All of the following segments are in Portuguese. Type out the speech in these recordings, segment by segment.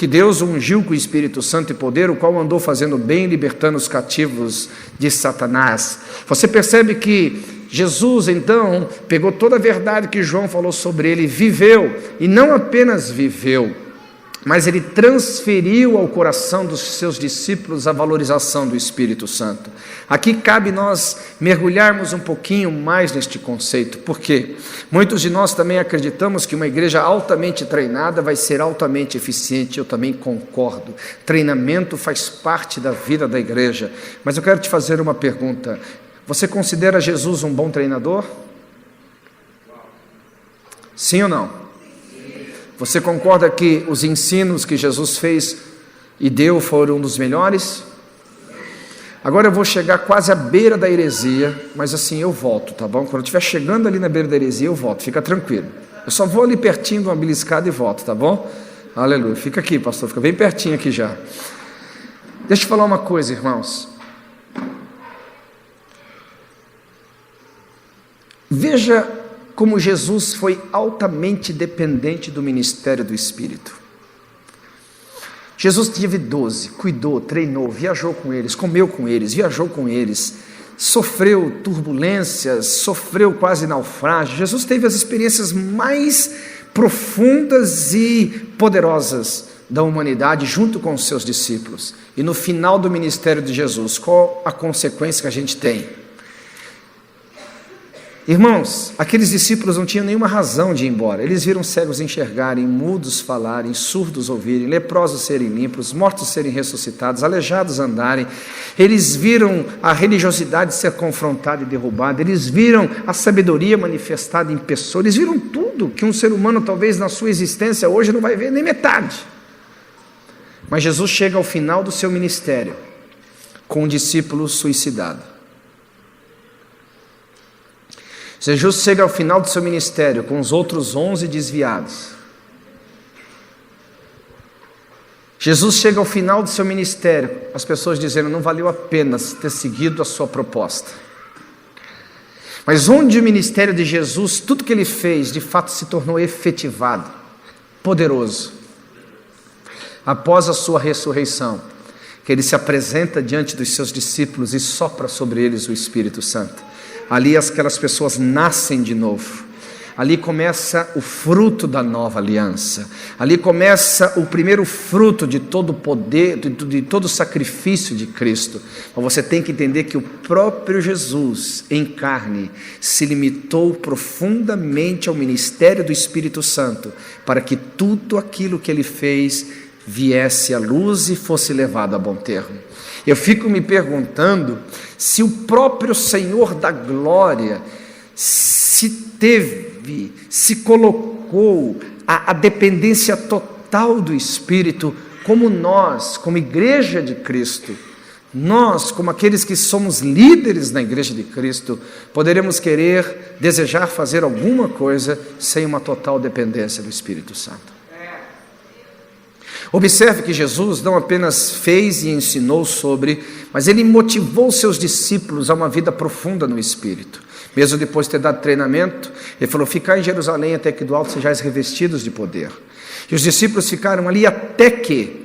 que Deus ungiu com o Espírito Santo e poder, o qual andou fazendo bem, libertando os cativos de Satanás. Você percebe que Jesus, então, pegou toda a verdade que João falou sobre ele, viveu, e não apenas viveu, mas ele transferiu ao coração dos seus discípulos a valorização do Espírito Santo. Aqui cabe nós mergulharmos um pouquinho mais neste conceito, porque muitos de nós também acreditamos que uma igreja altamente treinada vai ser altamente eficiente. Eu também concordo, treinamento faz parte da vida da igreja, mas eu quero te fazer uma pergunta: você considera Jesus um bom treinador? Sim ou não? Você concorda que os ensinos que Jesus fez e deu foram um dos melhores? Agora eu vou chegar quase à beira da heresia, mas assim eu volto, tá bom? Quando eu estiver chegando ali na beira da heresia, eu volto, fica tranquilo. Eu só vou ali pertinho de uma beliscada e volto, tá bom? Aleluia. Fica aqui, pastor, fica bem pertinho aqui já. Deixa eu te falar uma coisa, irmãos. Veja como Jesus foi altamente dependente do ministério do Espírito. Jesus teve 12, cuidou, treinou, viajou com eles, comeu com eles, viajou com eles, sofreu turbulências, sofreu quase naufrágio. Jesus teve as experiências mais profundas e poderosas da humanidade junto com os seus discípulos. E no final do ministério de Jesus, qual a consequência que a gente tem? Irmãos, aqueles discípulos não tinham nenhuma razão de ir embora. Eles viram cegos enxergarem, mudos falarem, surdos ouvirem, leprosos serem limpos, mortos serem ressuscitados, aleijados andarem. Eles viram a religiosidade ser confrontada e derrubada. Eles viram a sabedoria manifestada em pessoas. Eles viram tudo que um ser humano, talvez na sua existência hoje, não vai ver nem metade. Mas Jesus chega ao final do seu ministério com um discípulo suicidado. Jesus chega ao final do seu ministério com os outros 11 desviados. Jesus chega ao final do seu ministério, as pessoas dizendo, não valeu a pena ter seguido a sua proposta. Mas onde o ministério de Jesus, tudo que ele fez, de fato se tornou efetivado, poderoso. Após a sua ressurreição, que ele se apresenta diante dos seus discípulos e sopra sobre eles o Espírito Santo. Ali aquelas pessoas nascem de novo. Ali começa o fruto da nova aliança. Ali começa o primeiro fruto de todo o poder, de todo o sacrifício de Cristo. Mas você tem que entender que o próprio Jesus, em carne, se limitou profundamente ao ministério do Espírito Santo, para que tudo aquilo que ele fez viesse à luz e fosse levado a bom termo. Eu fico me perguntando se o próprio Senhor da glória se colocou a dependência total do Espírito, como nós, como igreja de Cristo, nós, como aqueles que somos líderes na igreja de Cristo, poderemos querer, desejar fazer alguma coisa sem uma total dependência do Espírito Santo. Observe que Jesus não apenas fez e ensinou sobre, mas ele motivou seus discípulos a uma vida profunda no Espírito. Mesmo depois de ter dado treinamento, ele falou, ficai em Jerusalém até que do alto sejais revestidos de poder. E os discípulos ficaram ali até que,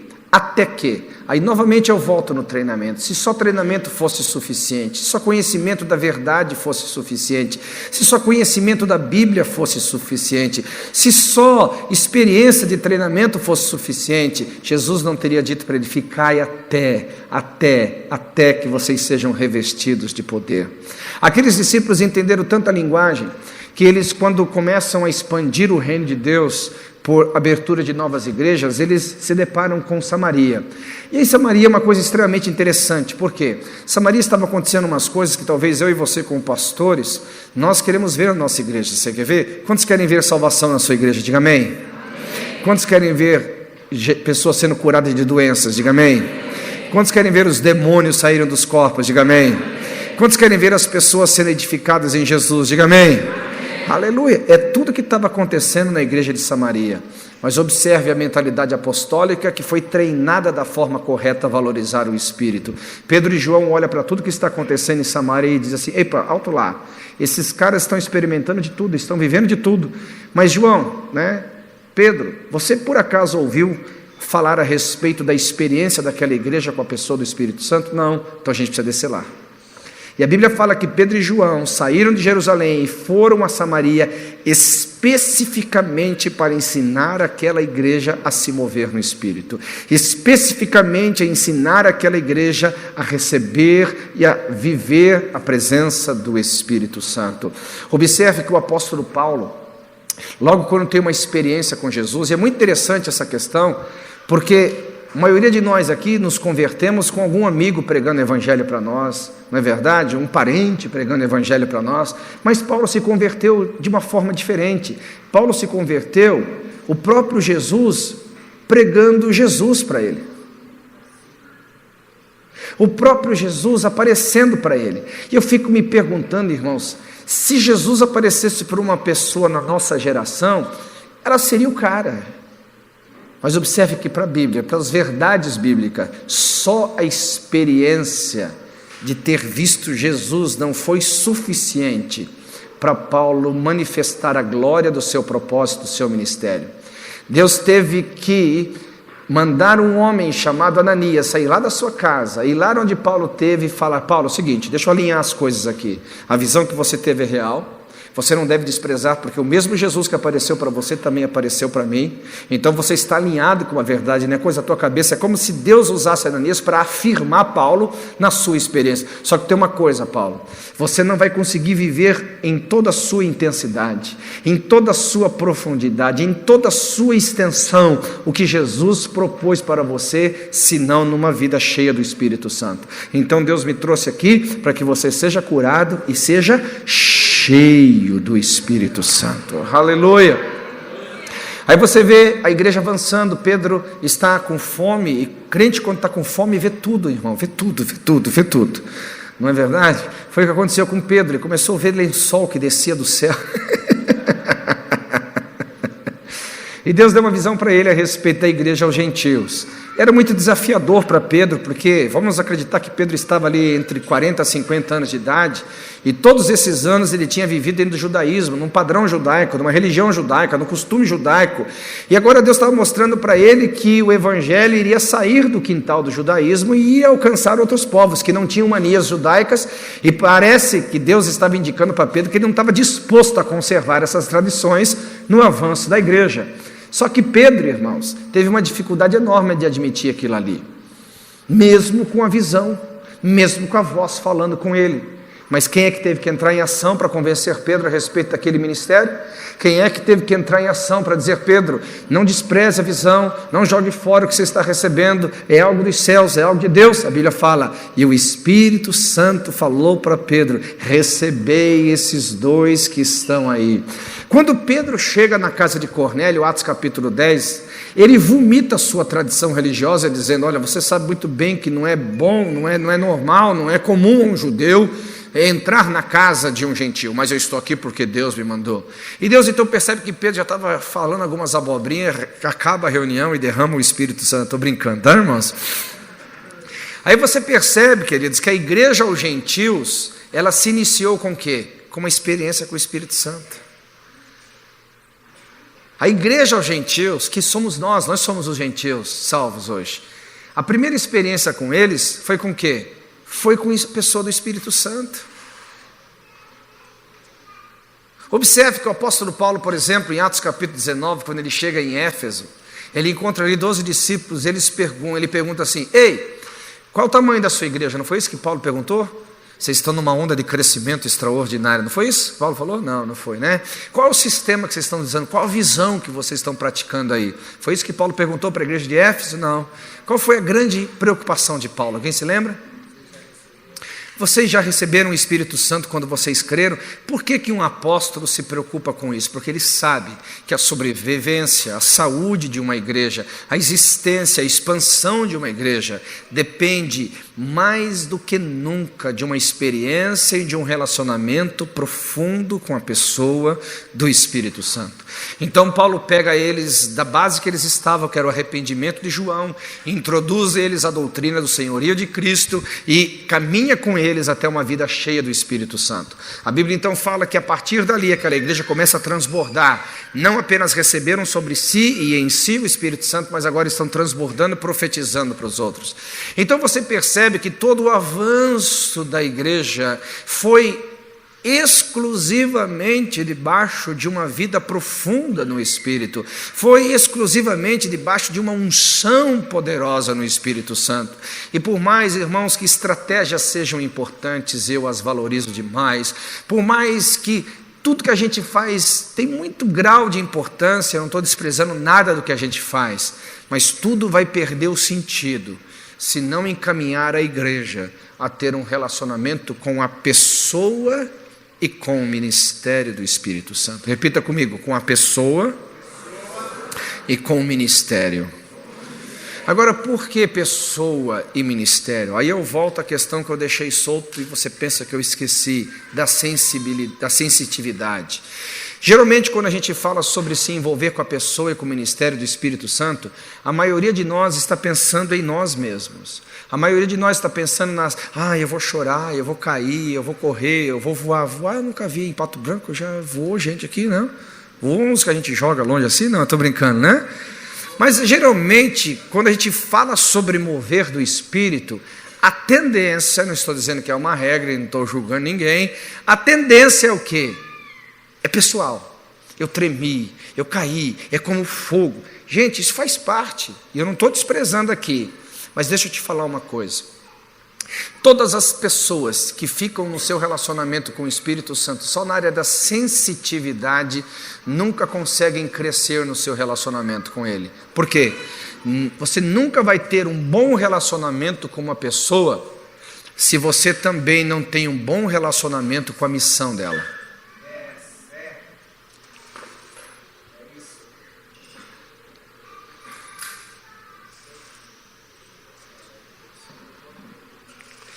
aí novamente eu volto no treinamento. Se só treinamento fosse suficiente, se só conhecimento da verdade fosse suficiente, se só conhecimento da Bíblia fosse suficiente, se só experiência de treinamento fosse suficiente, Jesus não teria dito para ele, ficai até que vocês sejam revestidos de poder. Aqueles discípulos entenderam tanta linguagem, que eles, quando começam a expandir o reino de Deus, por abertura de novas igrejas, eles se deparam com Samaria. E aí Samaria é uma coisa extremamente interessante, porque Samaria estava acontecendo umas coisas que talvez eu e você como pastores, nós queremos ver na nossa igreja. Você quer ver? Quantos querem ver salvação na sua igreja? Diga amém. Amém. Quantos querem ver pessoas sendo curadas de doenças? Diga amém. Quantos querem ver os demônios saírem dos corpos? Diga amém. Quantos querem ver as pessoas sendo edificadas em Jesus? Diga amém. Aleluia, é tudo que estava acontecendo na igreja de Samaria. Mas observe a mentalidade apostólica que foi treinada da forma correta a valorizar o Espírito. Pedro e João olham para tudo que está acontecendo em Samaria e dizem assim, epa, alto lá, esses caras estão experimentando de tudo, estão vivendo de tudo. Mas João, Pedro, você por acaso ouviu falar a respeito da experiência daquela igreja com a pessoa do Espírito Santo? Não, então a gente precisa descer lá. E a Bíblia fala que Pedro e João saíram de Jerusalém e foram a Samaria especificamente para ensinar aquela igreja a se mover no Espírito, especificamente a ensinar aquela igreja a receber e a viver a presença do Espírito Santo. Observe que o apóstolo Paulo, logo quando tem uma experiência com Jesus, e é muito interessante essa questão, porque a maioria de nós aqui nos convertemos com algum amigo pregando evangelho para nós, não é verdade? Um parente pregando evangelho para nós, mas Paulo se converteu de uma forma diferente. Paulo se converteu, o próprio Jesus pregando Jesus para ele. O próprio Jesus aparecendo para ele. E eu fico me perguntando, irmãos, se Jesus aparecesse para uma pessoa na nossa geração, ela seria o cara. Mas observe que para a Bíblia, para as verdades bíblicas, só a experiência de ter visto Jesus não foi suficiente para Paulo manifestar a glória do seu propósito, do seu ministério. Deus teve que mandar um homem chamado Ananias sair lá da sua casa, ir lá onde Paulo teve e falar: Paulo, é o seguinte, deixa eu alinhar as coisas aqui, a visão que você teve é real, você não deve desprezar, porque o mesmo Jesus que apareceu para você também apareceu para mim. Então você está alinhado com a verdade, não é coisa da tua cabeça. É como se Deus usasse Ananias para afirmar Paulo na sua experiência. Só que tem uma coisa, Paulo, você não vai conseguir viver em toda a sua intensidade, em toda a sua profundidade, em toda a sua extensão, o que Jesus propôs para você, senão numa vida cheia do Espírito Santo. Então Deus me trouxe aqui para que você seja curado e seja cheio do Espírito Santo. Aleluia! Aí você vê a igreja avançando, Pedro está com fome, e crente quando está com fome vê tudo, irmão, vê tudo, vê tudo, vê tudo. Não é verdade? Foi o que aconteceu com Pedro, ele começou a ver lençol que descia do céu. E Deus deu uma visão para ele a respeito da igreja aos gentios. Era muito desafiador para Pedro, porque vamos acreditar que Pedro estava ali entre 40 a 50 anos de idade, e todos esses anos ele tinha vivido dentro do judaísmo, num padrão judaico, numa religião judaica, no costume judaico, e agora Deus estava mostrando para ele que o evangelho iria sair do quintal do judaísmo e ia alcançar outros povos que não tinham manias judaicas, e parece que Deus estava indicando para Pedro que ele não estava disposto a conservar essas tradições no avanço da igreja. Só que Pedro, irmãos, teve uma dificuldade enorme de admitir aquilo ali, mesmo com a visão, mesmo com a voz falando com ele. Mas quem é que teve que entrar em ação para convencer Pedro a respeito daquele ministério? Quem é que teve que entrar em ação para dizer: Pedro, não despreze a visão, não jogue fora o que você está recebendo, é algo dos céus, é algo de Deus? A Bíblia fala, e o Espírito Santo falou para Pedro: recebei esses dois que estão aí. Quando Pedro chega na casa de Cornélio, Atos capítulo 10, ele vomita a sua tradição religiosa, dizendo: olha, você sabe muito bem que não é bom, não é normal, não é comum um judeu entrar na casa de um gentio, mas eu estou aqui porque Deus me mandou. E Deus então percebe que Pedro já estava falando algumas abobrinhas, acaba a reunião e derrama o Espírito Santo. Estou brincando, tá, irmãos? Aí você percebe, queridos, que a igreja aos gentios, ela se iniciou com o quê? Com uma experiência com o Espírito Santo. A igreja aos gentios, que somos nós somos os gentios salvos hoje. A primeira experiência com eles foi com o quê? Foi com a pessoa do Espírito Santo. Observe que o apóstolo Paulo, por exemplo, em Atos capítulo 19, quando ele chega em Éfeso, ele encontra ali 12 discípulos, ele pergunta assim: ei, qual o tamanho da sua igreja? Não foi isso que Paulo perguntou? Vocês estão numa onda de crescimento extraordinário, não foi isso? Paulo falou? Não foi, né? Qual é o sistema que vocês estão usando? Qual a visão que vocês estão praticando aí? Foi isso que Paulo perguntou para a igreja de Éfeso? Não. Qual foi a grande preocupação de Paulo? Alguém se lembra? Vocês já receberam o Espírito Santo quando vocês creram? Por que um apóstolo se preocupa com isso? Porque ele sabe que a sobrevivência, a saúde de uma igreja, a existência, a expansão de uma igreja depende mais do que nunca, de uma experiência e de um relacionamento profundo com a pessoa do Espírito Santo. Então Paulo pega eles da base que eles estavam, que era o arrependimento de João, introduz eles à doutrina do senhorio de Cristo e caminha com eles até uma vida cheia do Espírito Santo. A Bíblia então fala que a partir dali aquela igreja começa a transbordar, não apenas receberam sobre si e em si o Espírito Santo, mas agora estão transbordando e profetizando para os outros. Então você percebe que todo o avanço da igreja foi exclusivamente debaixo de uma vida profunda no Espírito, foi exclusivamente debaixo de uma unção poderosa no Espírito Santo. E por mais, irmãos, que estratégias sejam importantes, eu as valorizo demais, por mais que tudo que a gente faz tem muito grau de importância, eu não estou desprezando nada do que a gente faz, mas tudo vai perder o sentido se não encaminhar a igreja a ter um relacionamento com a pessoa e com o ministério do Espírito Santo. Repita comigo: com a pessoa e com o ministério. Agora, por que pessoa e ministério? Aí eu volto à questão que eu deixei solto e você pensa que eu esqueci, da sensitividade. Geralmente, quando a gente fala sobre se envolver com a pessoa e com o ministério do Espírito Santo, a maioria de nós está pensando em nós mesmos. A maioria de nós está pensando eu vou chorar, eu vou cair, eu vou correr, eu vou voar. Voar eu nunca vi, em Pato Branco já voou gente aqui, não? Voou uns que a gente joga longe assim? Não, eu estou brincando, né? Mas geralmente, quando a gente fala sobre mover do Espírito, a tendência, não estou dizendo que é uma regra, não estou julgando ninguém, a tendência é o quê? É pessoal. Eu tremi, eu caí, é como fogo. Gente, isso faz parte, e eu não estou desprezando aqui, mas deixa eu te falar uma coisa. Todas as pessoas que ficam no seu relacionamento com o Espírito Santo só na área da sensitividade nunca conseguem crescer no seu relacionamento com Ele. Por quê? Você nunca vai ter um bom relacionamento com uma pessoa se você também não tem um bom relacionamento com a missão dela.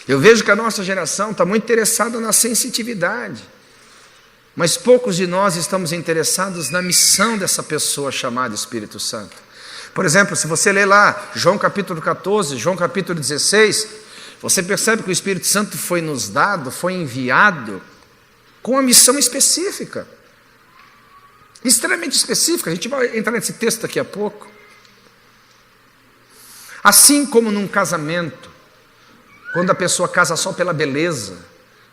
Eu vejo que a nossa geração está muito interessada na sensitividade, mas poucos de nós estamos interessados na missão dessa pessoa chamada Espírito Santo. Por exemplo, se você ler lá João capítulo 14, João capítulo 16, você percebe que o Espírito Santo foi nos dado, foi enviado com uma missão específica, extremamente específica. A gente vai entrar nesse texto daqui a pouco. Assim como num casamento, quando a pessoa casa só pela beleza,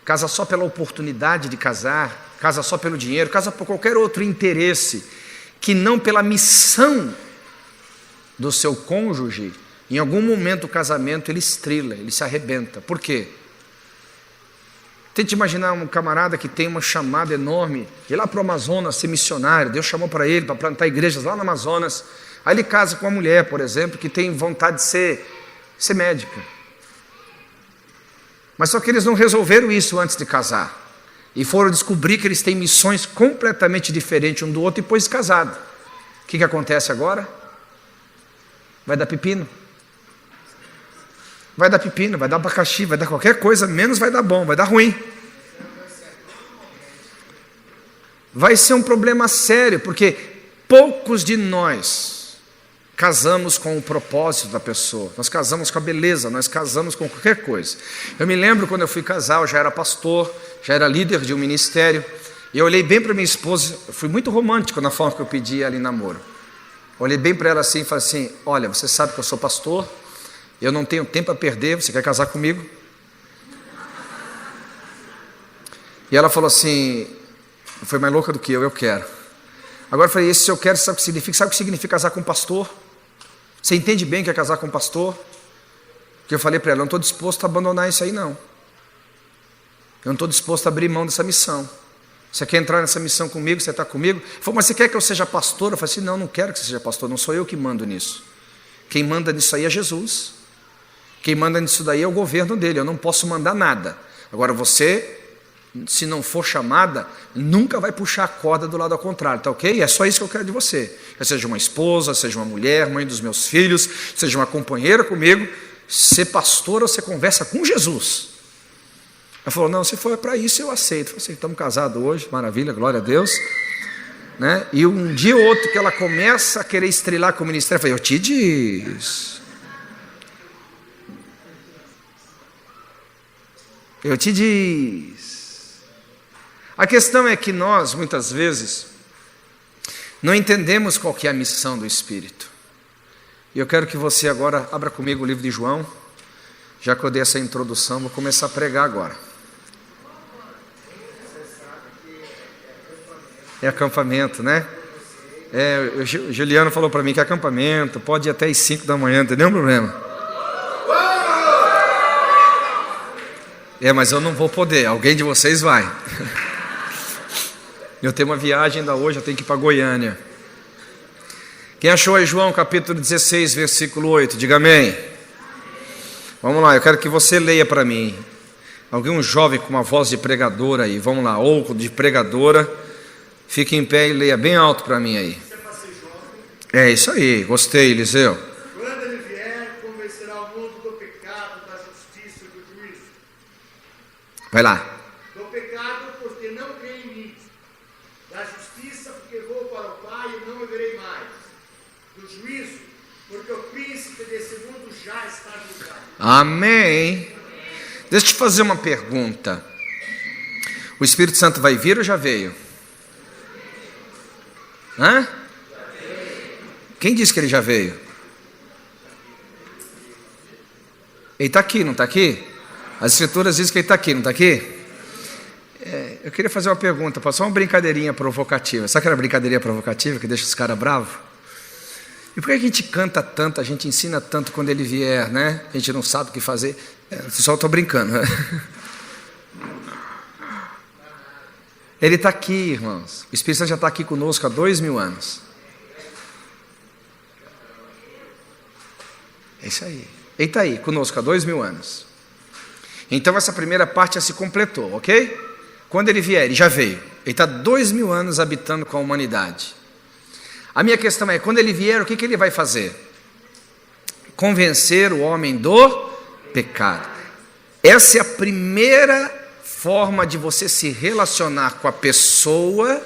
casa só pela oportunidade de casar, casa só pelo dinheiro, casa por qualquer outro interesse, que não pela missão do seu cônjuge, em algum momento o casamento ele estrila, ele se arrebenta. Por quê? Tente imaginar um camarada que tem uma chamada enorme, de ir lá para o Amazonas ser missionário, Deus chamou para ele, para plantar igrejas lá no Amazonas, aí ele casa com uma mulher, por exemplo, que tem vontade de ser médica. Mas só que eles não resolveram isso antes de casar. E foram descobrir que eles têm missões completamente diferentes um do outro depois de casado. O que acontece agora? Vai dar pepino. Vai dar pepino, vai dar abacaxi, vai dar qualquer coisa, menos vai dar bom, vai dar ruim. Vai ser um problema sério, porque poucos de nós casamos com o propósito da pessoa, nós casamos com a beleza, nós casamos com qualquer coisa. Eu me lembro quando eu fui casar, eu já era pastor, já era líder de um ministério, e eu olhei bem para minha esposa, eu fui muito romântico na forma que eu pedi ela em namoro. Olhei bem para ela assim e falei assim: olha, você sabe que eu sou pastor, eu não tenho tempo a perder, você quer casar comigo? E ela falou assim, foi mais louca do que eu quero. Agora eu falei, esse se eu quero, sabe o que significa? Sabe o que significa casar com um pastor? Você entende bem o que é casar com um pastor? Porque eu falei para ela, eu não estou disposto a abandonar isso aí não. Eu não estou disposto a abrir mão dessa missão. Você quer entrar nessa missão comigo, você está comigo? Ele falou, mas você quer que eu seja pastor? Eu falei assim, não quero que você seja pastor, não sou eu que mando nisso. Quem manda nisso aí é Jesus. Quem manda nisso daí é o governo dele, eu não posso mandar nada. Agora você, se não for chamada, nunca vai puxar a corda do lado ao contrário, tá ok? É só isso que eu quero de você. Que seja uma esposa, seja uma mulher, mãe dos meus filhos, seja uma companheira comigo, Ser pastor, você conversa com Jesus. Ela falou, não, se for para isso eu aceito. Eu falei assim, estamos casados hoje, maravilha, glória a Deus. Né? E um dia ou outro que ela começa a querer estrelar com o ministério, eu falei, eu te disse. Eu te disse. A questão é que nós, muitas vezes, não entendemos qual que é a missão do Espírito. E eu quero que você agora abra comigo o livro de João. Já que eu dei essa introdução, vou começar a pregar agora. É acampamento, né? O Juliano falou para mim que é acampamento, pode ir até às 5 da manhã, não tem nenhum problema. Mas eu não vou poder, alguém de vocês vai. Eu tenho uma viagem ainda hoje, eu tenho que ir para Goiânia. Quem achou aí João capítulo 16, versículo 8, diga amém. Vamos lá, eu quero que você leia para mim. Alguém, um jovem com uma voz de pregadora aí, vamos lá, ou de pregadora, fique em pé e leia bem alto para mim aí. É isso aí, gostei, Eliseu. Quando ele vier, convencerá o mundo do pecado, da justiça e do juízo. Vai lá. Do pecado, porque não crê em mim. Da justiça, porque vou para o Pai e não o verei mais. Do juízo, porque o príncipe desse mundo já está julgado. Amém. Deixa eu te fazer uma pergunta. O Espírito Santo vai vir ou já veio? Hã? Quem disse que ele já veio? Ele está aqui, não está aqui? As escrituras dizem que ele está aqui, não está aqui? Eu queria fazer uma pergunta, só uma brincadeirinha provocativa. Sabe aquela brincadeirinha provocativa que deixa os caras bravos? E por que a gente canta tanto, a gente ensina tanto quando ele vier, né? A gente não sabe o que fazer. Só estou brincando. Ele está aqui, irmãos. O Espírito Santo já está aqui conosco há 2000 anos. É isso aí. Ele está aí conosco há 2000 anos. Então essa primeira parte já se completou, ok? Quando ele vier, ele já veio. Ele está 2000 anos habitando com a humanidade. A minha questão é, quando ele vier, o que ele vai fazer? Convencer o homem do pecado. Essa é a primeira forma de você se relacionar com a pessoa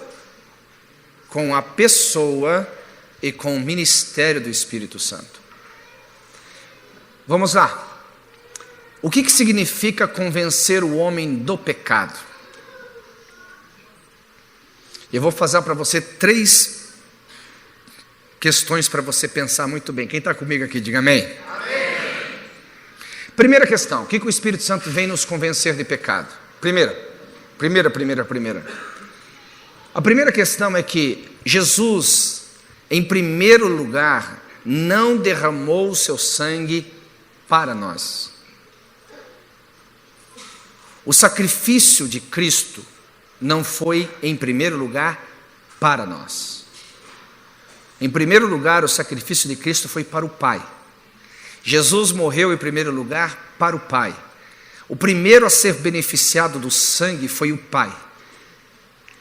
e com o ministério do Espírito Santo. Vamos lá. O que significa convencer o homem do pecado? Eu vou fazer para você 3 questões para você pensar muito bem. Quem está comigo aqui, diga amém. Amém. Primeira questão, o que o Espírito Santo vem nos convencer de pecado? Primeira. A primeira questão é que Jesus, em primeiro lugar, não derramou o seu sangue para nós. O sacrifício de Cristo não foi, em primeiro lugar, para nós. Em primeiro lugar, o sacrifício de Cristo foi para o Pai. Jesus morreu em primeiro lugar para o Pai. O primeiro a ser beneficiado do sangue foi o Pai.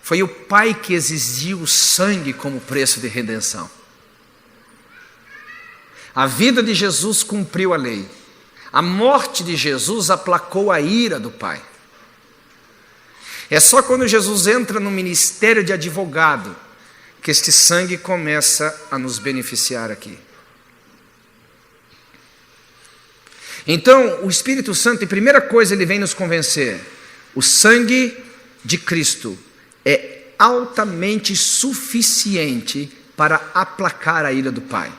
Foi o Pai que exigiu o sangue como preço de redenção. A vida de Jesus cumpriu a lei. A morte de Jesus aplacou a ira do Pai. É só quando Jesus entra no ministério de advogado que este sangue começa a nos beneficiar aqui. Então, o Espírito Santo, a primeira coisa, ele vem nos convencer: o sangue de Cristo é altamente suficiente para aplacar a ira do Pai.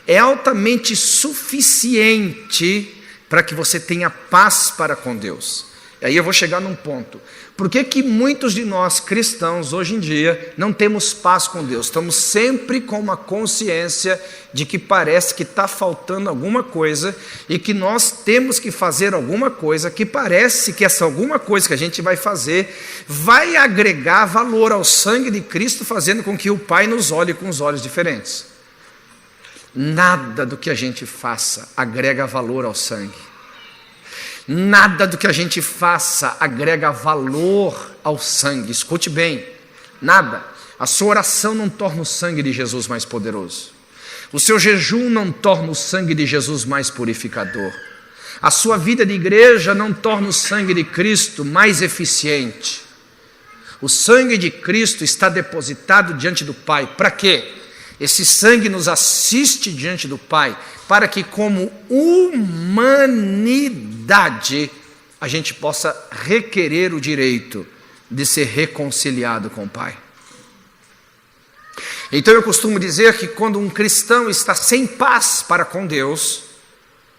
É altamente suficiente para que você tenha paz para com Deus. E aí eu vou chegar num ponto. Por que muitos de nós cristãos hoje em dia não temos paz com Deus? Estamos sempre com uma consciência de que parece que está faltando alguma coisa e que nós temos que fazer alguma coisa, que parece que essa alguma coisa que a gente vai fazer vai agregar valor ao sangue de Cristo, fazendo com que o Pai nos olhe com os olhos diferentes. Nada do que a gente faça agrega valor ao sangue. Nada do que a gente faça agrega valor ao sangue. Escute bem, nada. A sua oração não torna o sangue de Jesus mais poderoso. O seu jejum não torna o sangue de Jesus mais purificador. A sua vida de igreja não torna o sangue de Cristo mais eficiente. O sangue de Cristo está depositado diante do Pai. Para quê? Esse sangue nos assiste diante do Pai, para que como humanidade a gente possa requerer o direito de ser reconciliado com o Pai. Então eu costumo dizer que quando um cristão está sem paz para com Deus,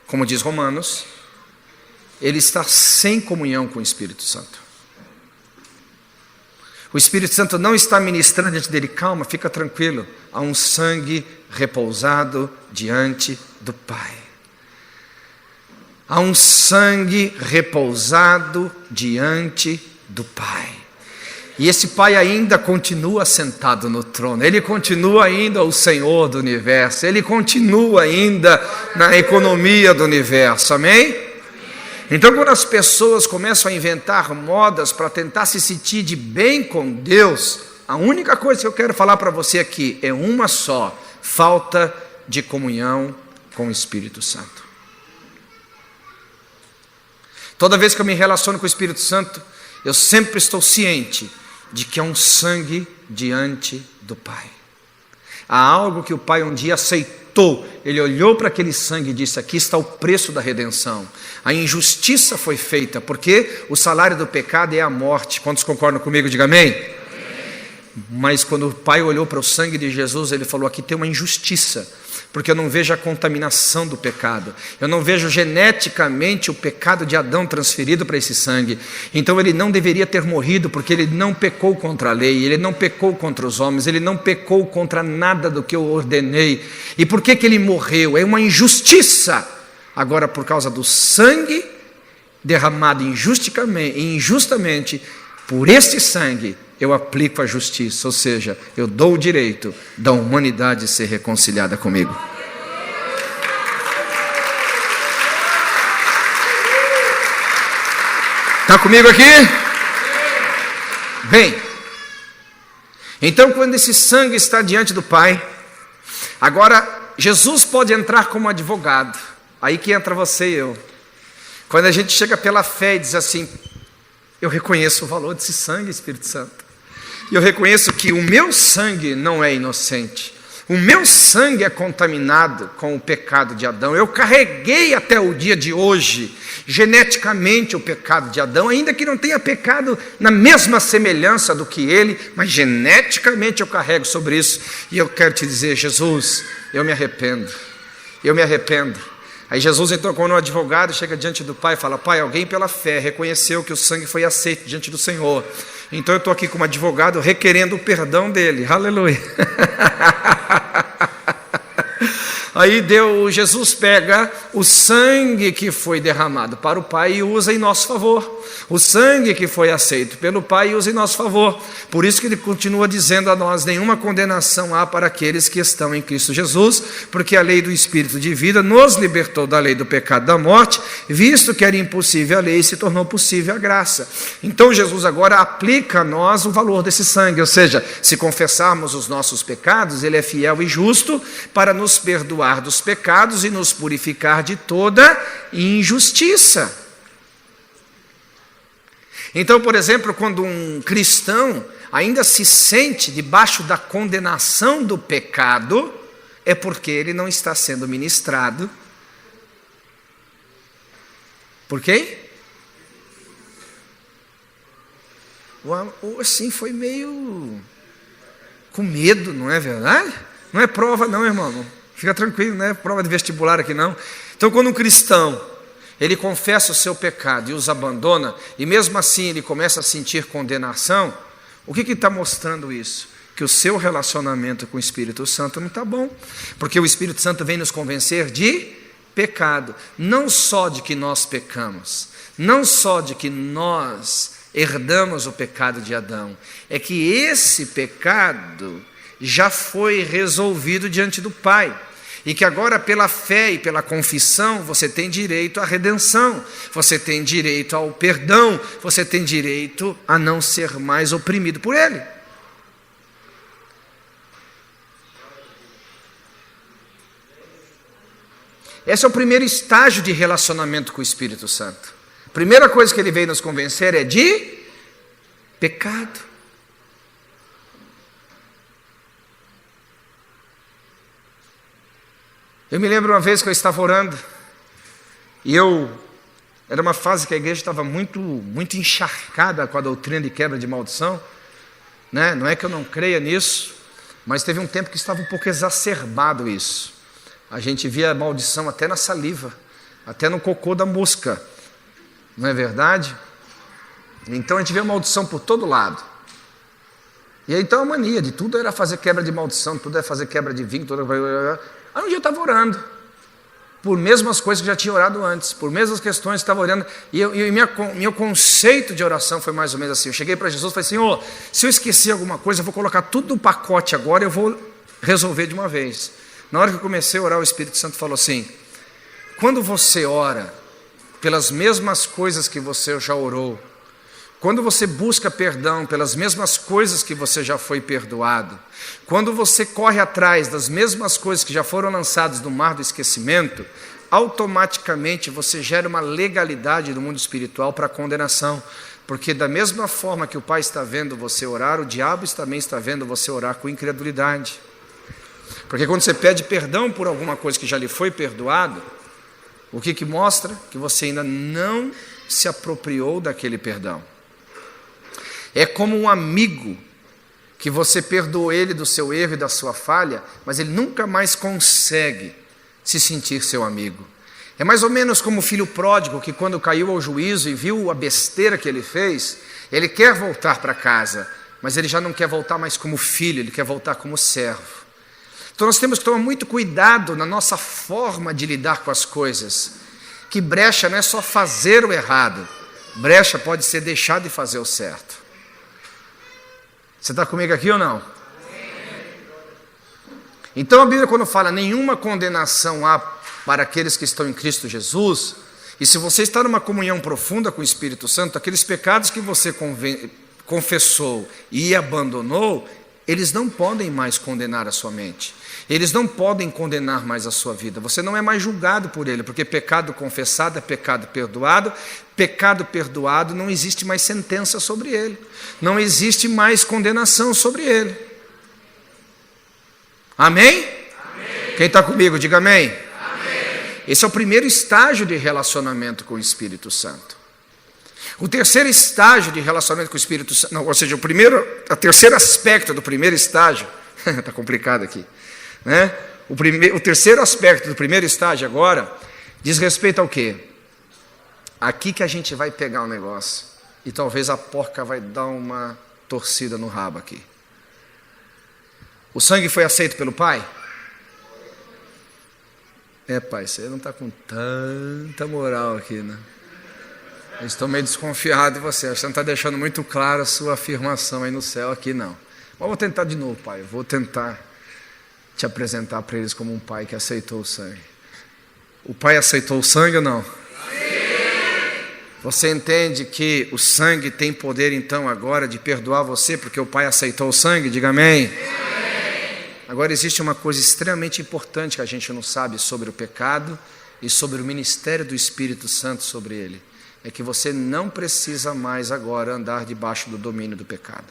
como diz Romanos, ele está sem comunhão com o Espírito Santo. O Espírito Santo não está ministrando diante dele, calma, fica tranquilo, há um sangue repousado diante do Pai. Há um sangue repousado diante do Pai. E esse Pai ainda continua sentado no trono, Ele continua ainda o Senhor do universo, Ele continua ainda na economia do universo, amém? Então, quando as pessoas começam a inventar modas para tentar se sentir de bem com Deus, a única coisa que eu quero falar para você aqui é uma só: falta de comunhão com o Espírito Santo. Toda vez que eu me relaciono com o Espírito Santo, eu sempre estou ciente de que há um sangue diante do Pai. Há algo que o Pai um dia aceitou. Ele olhou para aquele sangue e disse: aqui está o preço da redenção. A injustiça foi feita, porque o salário do pecado é a morte. Quantos concordam comigo? Diga amém. Amém. Mas quando o Pai olhou para o sangue de Jesus, Ele falou: aqui tem uma injustiça, porque eu não vejo a contaminação do pecado, eu não vejo geneticamente o pecado de Adão transferido para esse sangue. Então ele não deveria ter morrido, porque ele não pecou contra a lei, ele não pecou contra os homens, ele não pecou contra nada do que eu ordenei. E por que ele morreu? É uma injustiça. Agora, por causa do sangue derramado injustamente, por este sangue eu aplico a justiça, ou seja, eu dou o direito da humanidade ser reconciliada comigo. Está comigo aqui? Bem, então quando esse sangue está diante do Pai, agora Jesus pode entrar como advogado. Aí que entra você e eu. Quando a gente chega pela fé e diz assim: eu reconheço o valor desse sangue, Espírito Santo. E eu reconheço que o meu sangue não é inocente. O meu sangue é contaminado com o pecado de Adão. Eu carreguei até o dia de hoje, geneticamente, o pecado de Adão, ainda que não tenha pecado na mesma semelhança do que ele, mas geneticamente eu carrego sobre isso. E eu quero te dizer: Jesus, eu me arrependo. Eu me arrependo. Aí Jesus, então, quando o advogado chega diante do Pai e fala: Pai, alguém pela fé reconheceu que o sangue foi aceito diante do Senhor. Então eu estou aqui como advogado requerendo o perdão dele. Aleluia. Aí Jesus pega o sangue que foi derramado para o Pai e usa em nosso favor. O sangue que foi aceito pelo Pai e usa em nosso favor. Por isso que ele continua dizendo a nós: nenhuma condenação há para aqueles que estão em Cristo Jesus, porque a lei do Espírito de vida nos libertou da lei do pecado e da morte, visto que era impossível a lei, se tornou possível a graça. Então Jesus agora aplica a nós o valor desse sangue, ou seja, se confessarmos os nossos pecados, Ele é fiel e justo para nos perdoar dos pecados e nos purificar de toda injustiça. Então, por exemplo, quando um cristão ainda se sente debaixo da condenação do pecado, é porque ele não está sendo ministrado. Por quem? Assim, foi meio com medo, não é verdade? Não é prova não, irmão. Fica tranquilo, não é prova de vestibular aqui não. Então, quando um cristão, ele confessa o seu pecado e os abandona, e mesmo assim ele começa a sentir condenação, o que está mostrando isso? Que o seu relacionamento com o Espírito Santo não está bom, porque o Espírito Santo vem nos convencer de pecado, não só de que nós pecamos, não só de que nós herdamos o pecado de Adão, é que esse pecado já foi resolvido diante do Pai. E que agora, pela fé e pela confissão, você tem direito à redenção, você tem direito ao perdão, você tem direito a não ser mais oprimido por Ele. Esse é o primeiro estágio de relacionamento com o Espírito Santo. A primeira coisa que ele veio nos convencer é de pecado. Eu me lembro uma vez que eu estava orando, e era uma fase que a igreja estava muito encharcada com a doutrina de quebra de maldição, né? Não é que eu não creia nisso, mas teve um tempo que estava um pouco exacerbado isso. A gente via maldição até na saliva, até no cocô da mosca, não é verdade? Então a gente via maldição por todo lado. E aí então a mania de tudo era fazer quebra de maldição, tudo era fazer quebra de vinho, tudo... Aí um dia eu estava orando, por mesmas coisas que já tinha orado antes, por mesmas questões que estava orando, e meu conceito de oração foi mais ou menos assim. Eu cheguei para Jesus e falei: Senhor, se eu esquecer alguma coisa, eu vou colocar tudo no pacote agora, eu vou resolver de uma vez. Na hora que eu comecei a orar, o Espírito Santo falou assim: quando você ora pelas mesmas coisas que você já orou, quando você busca perdão pelas mesmas coisas que você já foi perdoado, quando você corre atrás das mesmas coisas que já foram lançadas no mar do esquecimento, automaticamente você gera uma legalidade no mundo espiritual para a condenação. Porque da mesma forma que o Pai está vendo você orar, o diabo também está vendo você orar com incredulidade. Porque quando você pede perdão por alguma coisa que já lhe foi perdoado, o que mostra? Que você ainda não se apropriou daquele perdão. É como um amigo que você perdoou ele do seu erro e da sua falha, mas ele nunca mais consegue se sentir seu amigo. É mais ou menos como o filho pródigo que, quando caiu ao juízo e viu a besteira que ele fez, ele quer voltar para casa, mas ele já não quer voltar mais como filho, ele quer voltar como servo. Então nós temos que tomar muito cuidado na nossa forma de lidar com as coisas, que brecha não é só fazer o errado, brecha pode ser deixar de fazer o certo. Você está comigo aqui ou não? Então a Bíblia, quando fala nenhuma condenação há para aqueles que estão em Cristo Jesus, e se você está numa comunhão profunda com o Espírito Santo, aqueles pecados que você confessou e abandonou, eles não podem mais condenar a sua mente. Eles não podem condenar mais a sua vida. Você não é mais julgado por ele, porque pecado confessado é pecado perdoado. Pecado perdoado, não existe mais sentença sobre ele. Não existe mais condenação sobre ele. Amém? Amém. Quem está comigo, diga amém. Amém. Esse é o primeiro estágio de relacionamento com o Espírito Santo. O terceiro estágio de relacionamento com o Espírito Santo, ou seja, o terceiro aspecto do primeiro estágio, está complicado aqui, né? O terceiro aspecto do primeiro estágio agora diz respeito ao quê? Aqui que a gente vai pegar o negócio e talvez a porca vai dar uma torcida no rabo aqui. O sangue foi aceito pelo Pai? Pai, você não está com tanta moral aqui, né? Eu estou meio desconfiado de você. Acho que você não está deixando muito claro a sua afirmação aí no céu, aqui não. Mas vou tentar de novo, Pai. Vou tentar te apresentar para eles como um Pai que aceitou o sangue. O Pai aceitou o sangue ou não? Sim. Você entende que o sangue tem poder então agora de perdoar você porque o Pai aceitou o sangue? Diga amém. Sim. Agora existe uma coisa extremamente importante que a gente não sabe sobre o pecado e sobre o ministério do Espírito Santo sobre ele. É que você não precisa mais agora andar debaixo do domínio do pecado.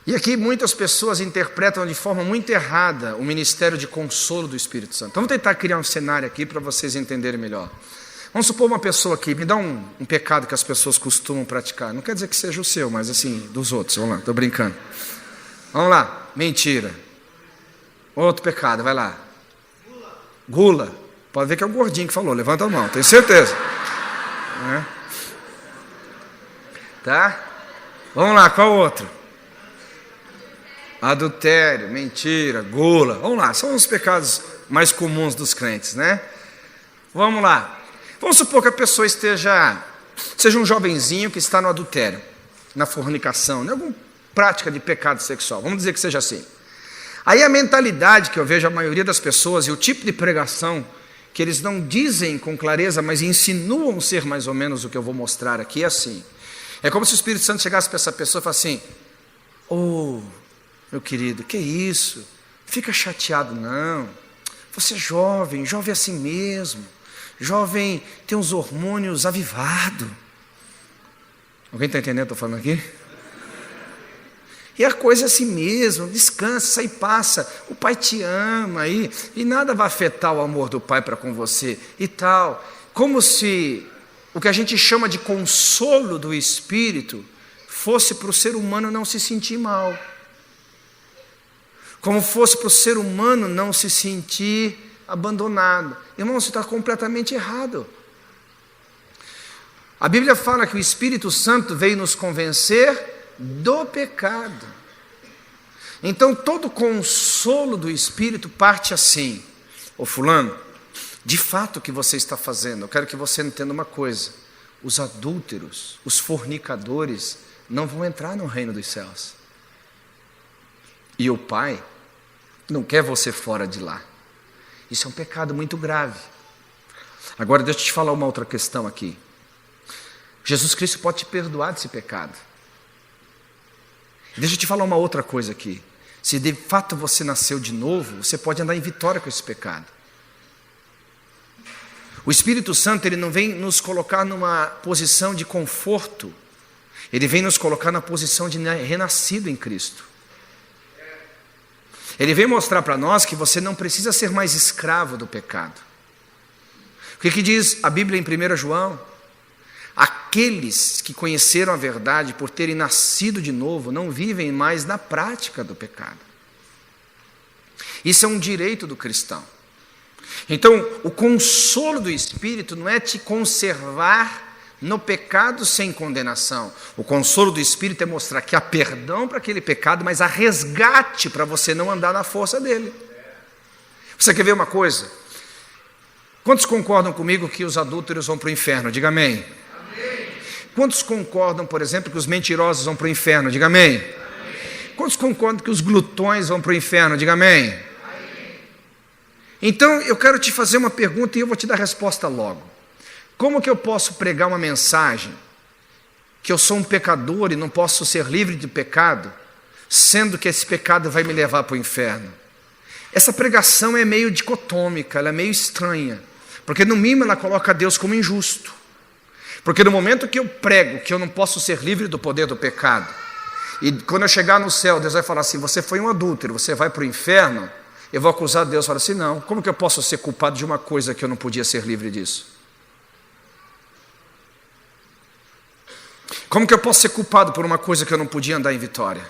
E aqui muitas pessoas interpretam de forma muito errada o ministério de consolo do Espírito Santo. Vamos tentar criar um cenário aqui para vocês entenderem melhor. Vamos supor uma pessoa aqui, me dá um pecado que as pessoas costumam praticar. Não quer dizer que seja o seu, mas assim, dos outros. Vamos lá, estou brincando. Vamos lá, mentira. Outro pecado, vai lá. Gula. Pode ver que é o gordinho que falou, levanta a mão, tenho certeza. Tá? Vamos lá, qual outro? Adultério, mentira, gula. Vamos lá, são os pecados mais comuns dos crentes, né? Vamos lá. Vamos supor que a pessoa seja um jovenzinho que está no adultério, na fornicação, em alguma prática de pecado sexual. Vamos dizer que seja assim. Aí a mentalidade que eu vejo a maioria das pessoas e o tipo de pregação que eles não dizem com clareza, mas insinuam ser mais ou menos o que eu vou mostrar aqui é assim. É como se o Espírito Santo chegasse para essa pessoa e falasse assim: ô, meu querido, que isso? Fica chateado não. Você é jovem é assim mesmo. Jovem tem uns hormônios avivados. Alguém está entendendo o que eu estou falando aqui? E a coisa é assim mesmo, descansa, isso aí passa. O pai te ama e nada vai afetar o amor do pai para com você e tal. Como se o que a gente chama de consolo do Espírito fosse para o ser humano não se sentir mal. Como fosse para o ser humano não se sentir abandonado. Irmão, você está completamente errado. A Bíblia fala que o Espírito Santo veio nos convencer do pecado. Então todo consolo do Espírito parte assim: ô fulano, de fato o que você está fazendo, eu quero que você entenda uma coisa: os adúlteros, os fornicadores não vão entrar no reino dos céus, e o Pai não quer você fora de lá. Isso é um pecado muito grave. Agora deixa eu te falar uma outra questão aqui. Jesus Cristo pode te perdoar desse pecado. Deixa eu te falar uma outra coisa aqui. Se de fato você nasceu de novo, você pode andar em vitória com esse pecado. O Espírito Santo, ele não vem nos colocar numa posição de conforto. Ele vem nos colocar na posição de renascido em Cristo. Ele vem mostrar para nós que você não precisa ser mais escravo do pecado. O que diz a Bíblia em 1 João? Aqueles que conheceram a verdade por terem nascido de novo não vivem mais na prática do pecado. Isso é um direito do cristão. Então, o consolo do Espírito não é te conservar no pecado sem condenação. O consolo do Espírito é mostrar que há perdão para aquele pecado, mas há resgate para você não andar na força dele. Você quer ver uma coisa? Quantos concordam comigo que os adúlteros vão para o inferno? Diga amém. Quantos concordam, por exemplo, que os mentirosos vão para o inferno? Diga amém. Amém. Quantos concordam que os glutões vão para o inferno? Diga amém. Amém. Então, eu quero te fazer uma pergunta e eu vou te dar a resposta logo. Como que eu posso pregar uma mensagem que eu sou um pecador e não posso ser livre de pecado, sendo que esse pecado vai me levar para o inferno? Essa pregação é meio dicotômica, ela é meio estranha, porque no mínimo ela coloca Deus como injusto. Porque no momento que eu prego que eu não posso ser livre do poder do pecado, e quando eu chegar no céu, Deus vai falar assim: você foi um adúltero, você vai para o inferno, eu vou acusar Deus e falar assim: não, como que eu posso ser culpado de uma coisa que eu não podia ser livre disso? Como que eu posso ser culpado por uma coisa que eu não podia andar em vitória?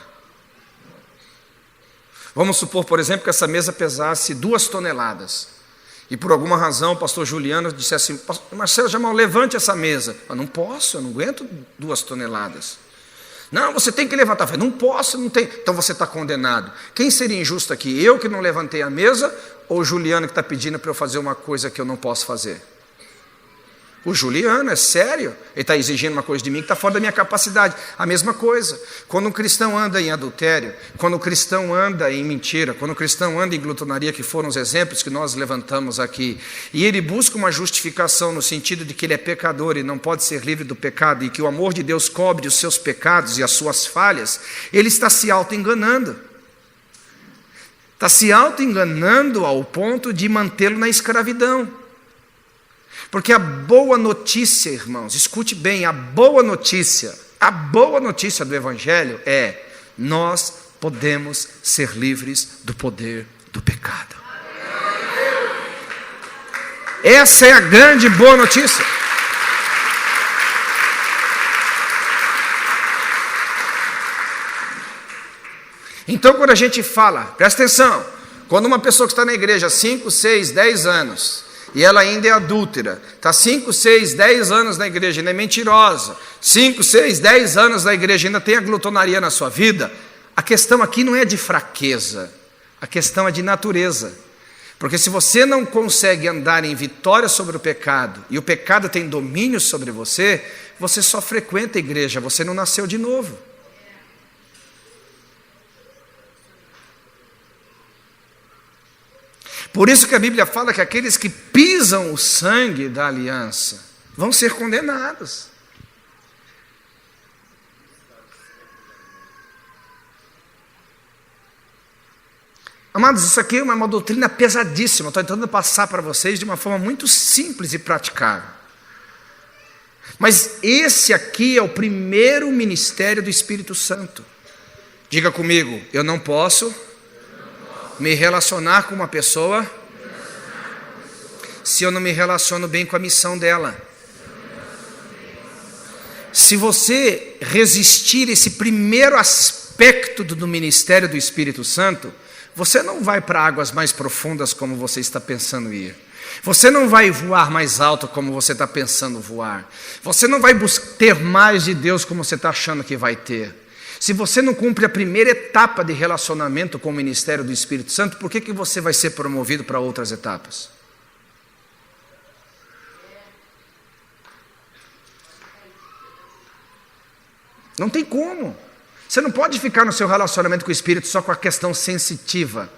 Vamos supor, por exemplo, que essa mesa pesasse 2 toneladas. E por alguma razão o pastor Juliano disse assim: Marcelo Jamal, levante essa mesa. Eu não posso, eu não aguento 2 toneladas. Não, você tem que levantar. Eu falei: não posso, não tem. Então você está condenado. Quem seria injusto aqui? Eu que não levantei a mesa ou o Juliano que está pedindo para eu fazer uma coisa que eu não posso fazer? O Juliano, é sério, ele está exigindo uma coisa de mim que está fora da minha capacidade. A mesma coisa, quando um cristão anda em adultério, quando um cristão anda em mentira, quando um cristão anda em glutonaria, que foram os exemplos que nós levantamos aqui, e ele busca uma justificação no sentido de que ele é pecador e não pode ser livre do pecado, e que o amor de Deus cobre os seus pecados e as suas falhas, ele está se auto-enganando. Está se auto-enganando ao ponto de mantê-lo na escravidão. Porque a boa notícia, irmãos, escute bem, a boa notícia do Evangelho é: nós podemos ser livres do poder do pecado. Essa é a grande boa notícia. Então, quando a gente fala, presta atenção, quando uma pessoa que está na igreja há 5, 6, 10 anos, e ela ainda é adúltera, está 5, 6, 10 anos na igreja, ainda é mentirosa, 5, 6, 10 anos na igreja, ainda tem a glutonaria na sua vida, a questão aqui não é de fraqueza, a questão é de natureza. Porque se você não consegue andar em vitória sobre o pecado, e o pecado tem domínio sobre você, você só frequenta a igreja, você não nasceu de novo. Por isso que a Bíblia fala que aqueles que pisam o sangue da aliança vão ser condenados. Amados, isso aqui é uma doutrina pesadíssima. Estou tentando passar para vocês de uma forma muito simples e praticável. Mas esse aqui é o primeiro ministério do Espírito Santo. Diga comigo, eu não posso me relacionar com uma pessoa se eu não me relaciono bem com a missão dela. Se você resistir esse primeiro aspecto do ministério do Espírito Santo, você não vai para águas mais profundas como você está pensando ir. Você não vai voar mais alto como você está pensando voar. Você não vai ter mais de Deus como você está achando que vai ter. Se você não cumpre a primeira etapa de relacionamento com o ministério do Espírito Santo, por que você vai ser promovido para outras etapas? Não tem como. Você não pode ficar no seu relacionamento com o Espírito só com a questão sensitiva.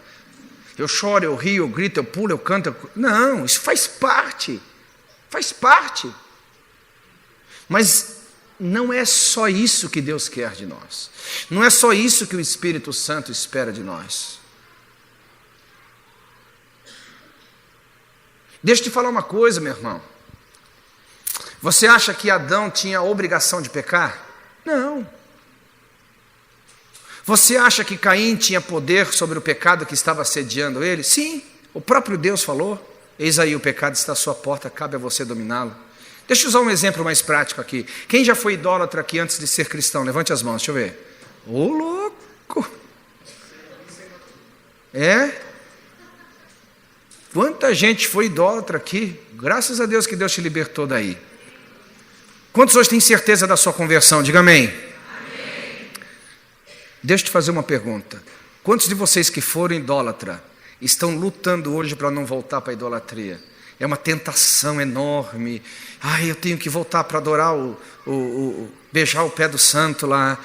Eu choro, eu rio, eu grito, eu pulo, eu canto. Não, isso faz parte. Faz parte. Mas não é só isso que Deus quer de nós. Não é só isso que o Espírito Santo espera de nós. Deixa eu te falar uma coisa, meu irmão. Você acha que Adão tinha a obrigação de pecar? Não. Você acha que Caim tinha poder sobre o pecado que estava assediando ele? Sim, o próprio Deus falou: eis aí o pecado está à sua porta, cabe a você dominá-lo. Deixa eu usar um exemplo mais prático aqui. Quem já foi idólatra aqui antes de ser cristão? Levante as mãos, deixa eu ver. Ô louco! É? Quanta gente foi idólatra aqui? Graças a Deus que Deus te libertou daí. Quantos hoje têm certeza da sua conversão? Diga amém. Deixa eu te fazer uma pergunta. Quantos de vocês que foram idólatra estão lutando hoje para não voltar para a idolatria? É uma tentação enorme. Ai, eu tenho que voltar para adorar beijar o pé do santo lá.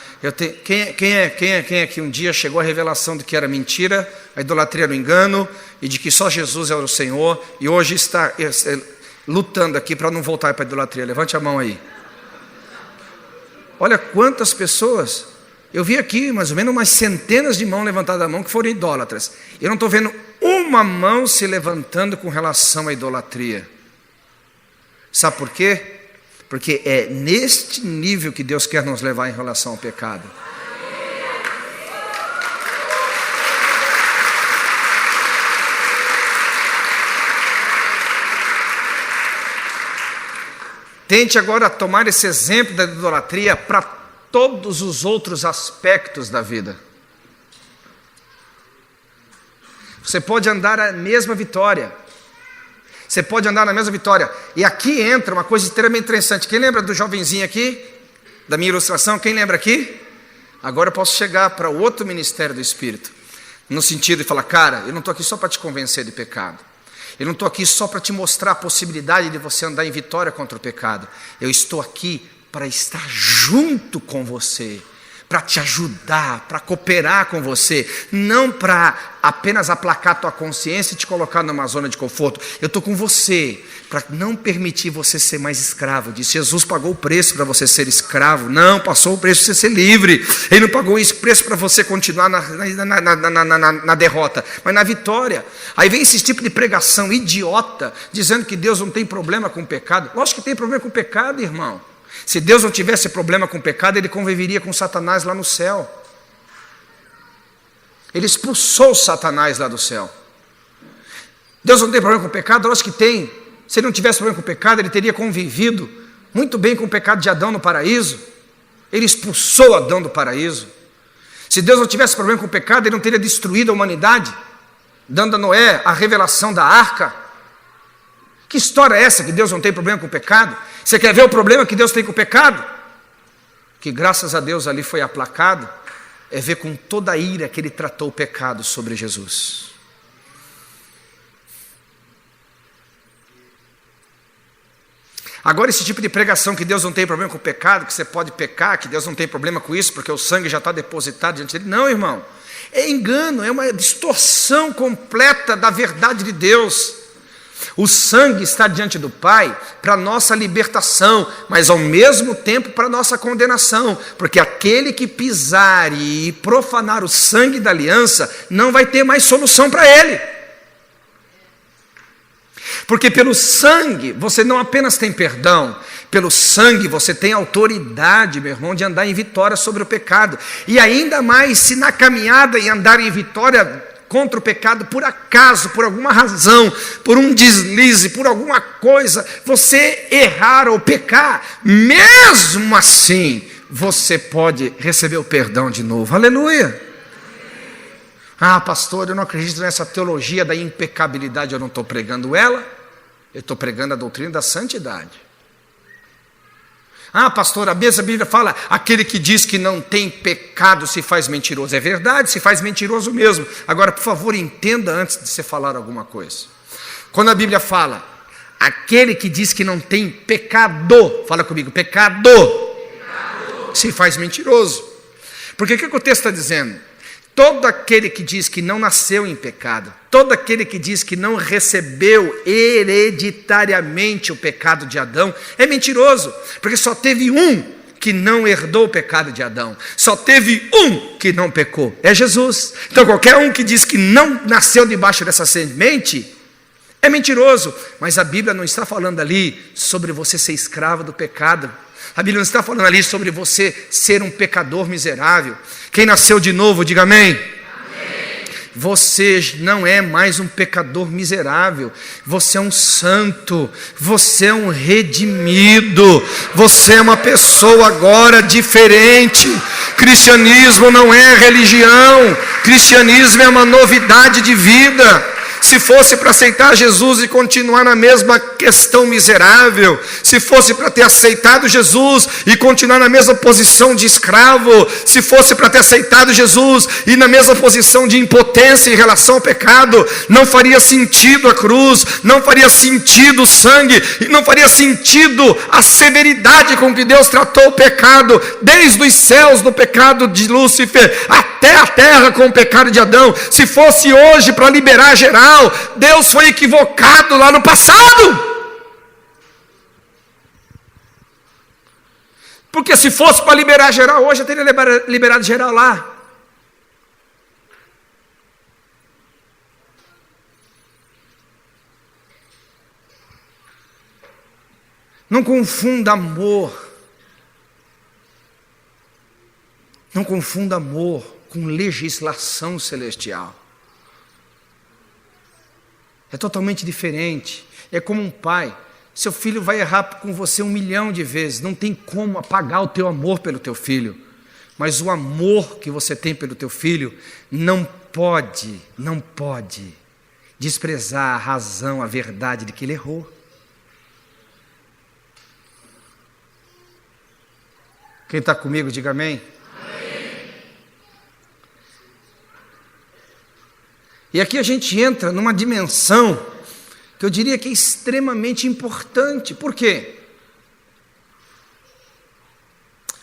Quem é que um dia chegou à revelação de que era mentira, a idolatria era um engano, e de que só Jesus era o Senhor, e hoje está lutando aqui para não voltar para a idolatria? Levante a mão aí. Olha quantas pessoas. Eu vi aqui mais ou menos umas centenas de mãos levantadas a mão que foram idólatras. Eu não estou vendo uma mão se levantando com relação à idolatria. Sabe por quê? Porque é neste nível que Deus quer nos levar em relação ao pecado. Tente agora tomar esse exemplo da idolatria para todos os outros aspectos da vida. Você pode andar na mesma vitória. Você pode andar na mesma vitória. E aqui entra uma coisa extremamente interessante. Quem lembra do jovenzinho aqui? Da minha ilustração? Quem lembra aqui? Agora eu posso chegar para o outro ministério do Espírito. No sentido de falar: cara, eu não estou aqui só para te convencer de pecado. Eu não estou aqui só para te mostrar a possibilidade de você andar em vitória contra o pecado. Eu estou aqui para estar junto com você, para te ajudar, para cooperar com você, não para apenas aplacar a tua consciência e te colocar numa zona de conforto. Eu estou com você para não permitir você ser mais escravo disso. Jesus pagou o preço para você ser escravo. Não, passou o preço para você ser livre. Ele não pagou esse preço para você continuar na derrota, mas na vitória. Aí vem esse tipo de pregação idiota, dizendo que Deus não tem problema com o pecado. Lógico que tem problema com o pecado, irmão. Se Deus não tivesse problema com o pecado, Ele conviveria com Satanás lá no céu. Ele expulsou Satanás lá do céu. Deus não tem problema com o pecado? Eu acho que tem. Se Ele não tivesse problema com o pecado, Ele teria convivido muito bem com o pecado de Adão no paraíso. Ele expulsou Adão do paraíso. Se Deus não tivesse problema com o pecado, Ele não teria destruído a humanidade, dando a Noé a revelação da arca. Que história é essa que Deus não tem problema com o pecado? Você quer ver o problema que Deus tem com o pecado? Que graças a Deus ali foi aplacado, é ver com toda a ira que Ele tratou o pecado sobre Jesus. Agora esse tipo de pregação que Deus não tem problema com o pecado, que você pode pecar, que Deus não tem problema com isso, porque o sangue já está depositado diante dele. Não, irmão, é engano, é uma distorção completa da verdade de Deus. O sangue está diante do Pai para nossa libertação, mas ao mesmo tempo para nossa condenação, porque aquele que pisar e profanar o sangue da aliança não vai ter mais solução para ele. Porque pelo sangue você não apenas tem perdão, pelo sangue você tem autoridade, meu irmão, de andar em vitória sobre o pecado. E ainda mais se na caminhada em andar em vitória contra o pecado, por acaso, por alguma razão, por um deslize, por alguma coisa, você errar ou pecar, mesmo assim, você pode receber o perdão de novo. Aleluia! Ah, pastor, eu não acredito nessa teologia da impecabilidade, eu não estou pregando ela, eu estou pregando a doutrina da santidade. Ah, pastor, a mesma Bíblia fala, aquele que diz que não tem pecado se faz mentiroso. É verdade, se faz mentiroso mesmo. Agora, por favor, entenda antes de você falar alguma coisa. Quando a Bíblia fala, aquele que diz que não tem pecado, fala comigo, pecado. Se faz mentiroso. Porque o que o texto está dizendo? Todo aquele que diz que não nasceu em pecado, todo aquele que diz que não recebeu hereditariamente o pecado de Adão, é mentiroso, porque só teve um que não herdou o pecado de Adão, só teve um que não pecou, é Jesus. Então qualquer um que diz que não nasceu debaixo dessa semente, é mentiroso. Mas a Bíblia não está falando ali sobre você ser escravo do pecado. A Bíblia não está falando ali sobre você ser um pecador miserável. Quem nasceu de novo, diga amém. Você não é mais um pecador miserável, você é um santo, você é um redimido, você é uma pessoa agora diferente. Cristianismo não é religião, cristianismo é uma novidade de vida. Se fosse para aceitar Jesus e continuar na mesma questão miserável, se fosse para ter aceitado Jesus e continuar na mesma posição de escravo, se fosse para ter aceitado Jesus e na mesma posição de impotência em relação ao pecado, não faria sentido a cruz, não faria sentido o sangue, e não faria sentido a severidade com que Deus tratou o pecado, desde os céus do pecado de Lúcifer até a terra com o pecado de Adão. Se fosse hoje para liberar geral, Deus foi equivocado lá no passado. Porque se fosse para liberar geral hoje, eu teria liberado geral lá. Não confunda amor. Não confunda amor com legislação celestial. É totalmente diferente. É como um pai. Seu filho vai errar com você 1 milhão de vezes. Não tem como apagar o teu amor pelo teu filho. Mas o amor que você tem pelo teu filho não pode desprezar a razão, a verdade de que ele errou. Quem está comigo, diga amém. E aqui a gente entra numa dimensão que eu diria que é extremamente importante. Por quê?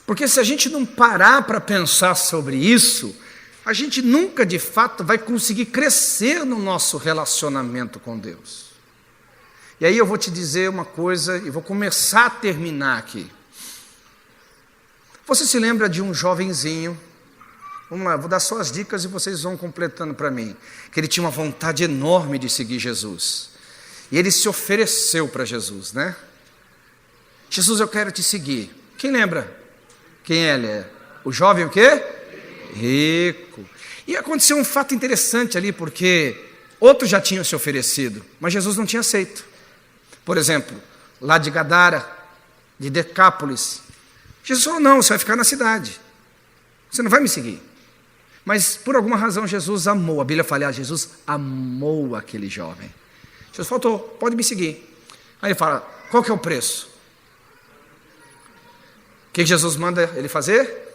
Porque se a gente não parar para pensar sobre isso, a gente nunca de fato vai conseguir crescer no nosso relacionamento com Deus. E aí eu vou te dizer uma coisa e vou começar a terminar aqui. Você se lembra de um jovenzinho? Vamos lá, vou dar só as dicas e vocês vão completando para mim. Que ele tinha uma vontade enorme de seguir Jesus. E ele se ofereceu para Jesus, né? Jesus, eu quero te seguir. Quem lembra? Quem ele é? O jovem o quê? Rico. E aconteceu um fato interessante ali, porque outros já tinham se oferecido, mas Jesus não tinha aceito. Por exemplo, lá de Gadara, de Decápolis, Jesus falou, não, você vai ficar na cidade. Você não vai me seguir. Mas por alguma razão Jesus amou, a Bíblia fala, Jesus amou aquele jovem. Jesus falou, pode me seguir. Aí ele fala, qual que é o preço? O que Jesus manda ele fazer?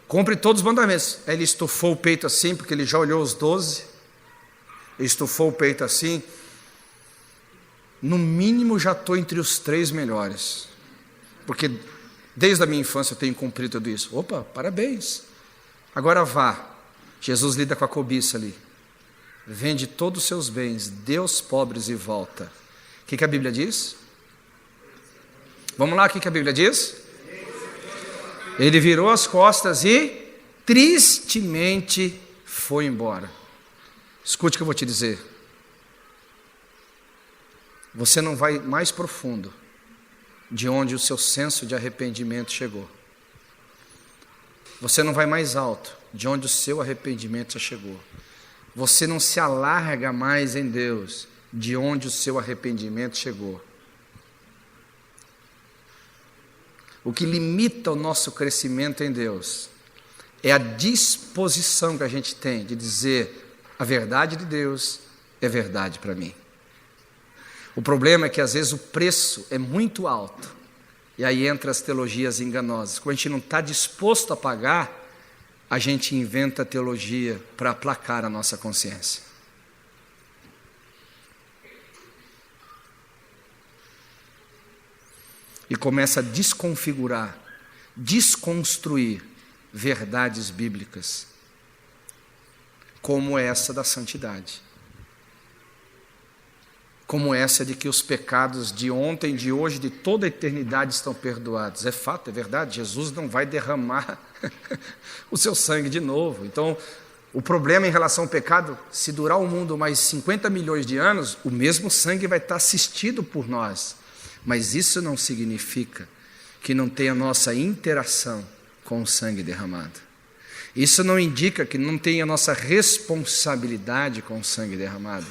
Cumpre todos os mandamentos. Aí ele estufou o peito assim, porque ele já olhou os 12. Ele estufou o peito assim. No mínimo já estou entre os 3 melhores. Porque desde a minha infância eu tenho cumprido tudo isso. Opa, parabéns. Agora vá. Jesus lida com a cobiça ali. vende todos os seus bens, dê aos pobres e volta. O que a Bíblia diz? Vamos lá, o que a Bíblia diz? Ele virou as costas e tristemente foi embora. Escute o que eu vou te dizer. Você não vai mais profundo de onde o seu senso de arrependimento chegou. Você não vai mais alto de onde o seu arrependimento já chegou. Você não se alarga mais em Deus de onde o seu arrependimento chegou. O que limita o nosso crescimento em Deus é a disposição que a gente tem de dizer: a verdade de Deus é verdade para mim. O problema é que às vezes o preço é muito alto, e aí entra as teologias enganosas. Quando a gente não está disposto a pagar, a gente inventa teologia para aplacar a nossa consciência. E começa a desconfigurar, desconstruir verdades bíblicas, como essa da santidade. Como essa de que os pecados de ontem, de hoje, de toda a eternidade estão perdoados. É fato, é verdade, Jesus não vai derramar o seu sangue de novo. Então, o problema em relação ao pecado, se durar o mundo mais 50 milhões de anos, o mesmo sangue vai estar assistido por nós. Mas isso não significa que não tenha nossa interação com o sangue derramado. Isso não indica que não tenha nossa responsabilidade com o sangue derramado.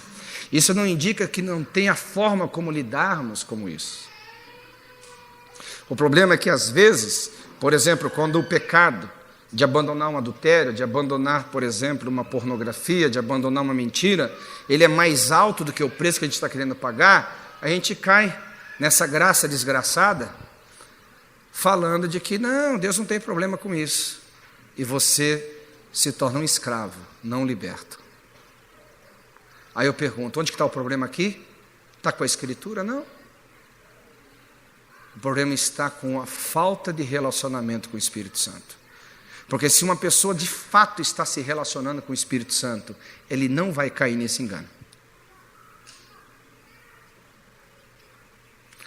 Isso não indica que não tenha forma como lidarmos com isso. O problema é que às vezes, por exemplo, quando o pecado de abandonar um adultério, de abandonar, por exemplo, uma pornografia, de abandonar uma mentira, ele é mais alto do que o preço que a gente está querendo pagar, a gente cai nessa graça desgraçada, falando de que não, Deus não tem problema com isso. E você se torna um escravo, não liberto. Aí eu pergunto, onde está o problema aqui? Está com a Escritura? Não. O problema está com a falta de relacionamento com o Espírito Santo. Porque se uma pessoa de fato está se relacionando com o Espírito Santo, ele não vai cair nesse engano.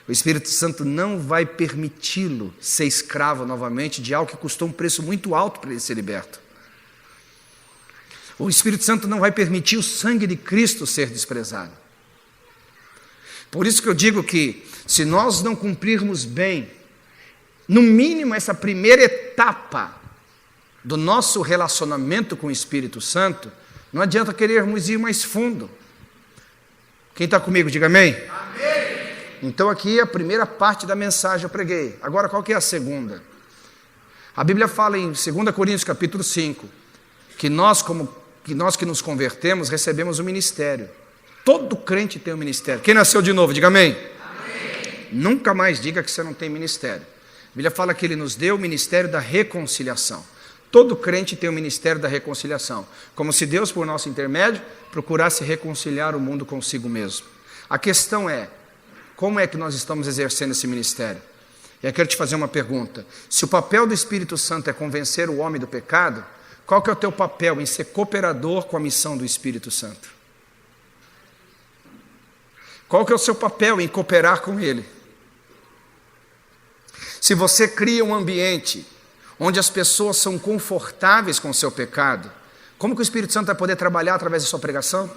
O Espírito Santo não vai permiti-lo ser escravo novamente de algo que custou um preço muito alto para ele ser liberto. O Espírito Santo não vai permitir o sangue de Cristo ser desprezado. Por isso que eu digo que, se nós não cumprirmos bem, no mínimo essa primeira etapa do nosso relacionamento com o Espírito Santo, não adianta querermos ir mais fundo. Quem está comigo, diga amém. Amém. Então aqui a primeira parte da mensagem eu preguei. Agora qual que é a segunda? A Bíblia fala em 2 Coríntios capítulo 5, que nós que nos convertemos, recebemos um ministério. Todo crente tem um ministério. Quem nasceu de novo, diga amém. Amém. Nunca mais diga que você não tem ministério. A Bíblia fala que Ele nos deu o ministério da reconciliação. Todo crente tem o ministério da reconciliação. Como se Deus, por nosso intermédio, procurasse reconciliar o mundo consigo mesmo. A questão é, como é que nós estamos exercendo esse ministério? E eu quero te fazer uma pergunta. Se o papel do Espírito Santo é convencer o homem do pecado, qual que é o teu papel em ser cooperador com a missão do Espírito Santo? Qual que é o seu papel em cooperar com Ele? Se você cria um ambiente onde as pessoas são confortáveis com o seu pecado, como que o Espírito Santo vai poder trabalhar através da sua pregação?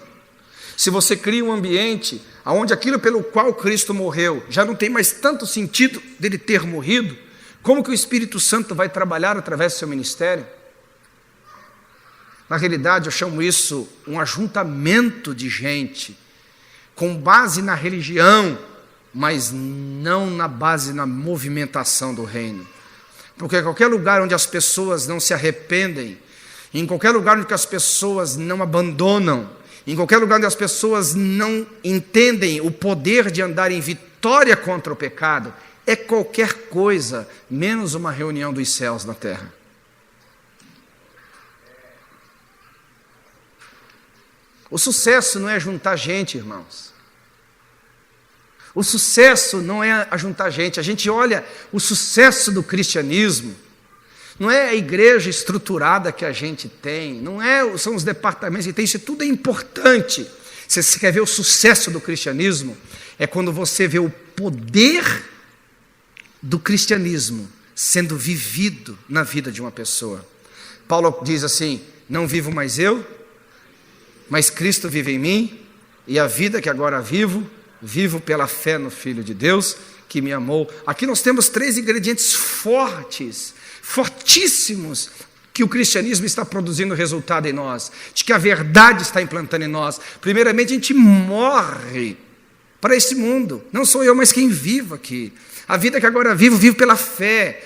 Se você cria um ambiente onde aquilo pelo qual Cristo morreu já não tem mais tanto sentido dele ter morrido, como que o Espírito Santo vai trabalhar através do seu ministério? Na realidade, eu chamo isso um ajuntamento de gente, com base na religião, mas não na base na movimentação do reino. Porque em qualquer lugar onde as pessoas não se arrependem, em qualquer lugar onde as pessoas não abandonam, em qualquer lugar onde as pessoas não entendem o poder de andar em vitória contra o pecado, é qualquer coisa menos uma reunião dos céus na terra. O sucesso não é juntar gente, irmãos. O sucesso não é ajuntar gente. A gente olha o sucesso do cristianismo. não é a igreja estruturada que a gente tem, são os departamentos que tem, isso tudo é importante. Se você quer ver o sucesso do cristianismo, é quando você vê o poder do cristianismo sendo vivido na vida de uma pessoa. Paulo diz assim: não vivo mais eu, mas Cristo vive em mim, e a vida que agora vivo pela fé no Filho de Deus, que me amou. Aqui nós temos 3 ingredientes fortíssimos, que o cristianismo está produzindo resultado em nós, de que a verdade está implantando em nós. Primeiramente, a gente morre para esse mundo, não sou eu, mas quem vive aqui. A vida que agora vivo pela fé.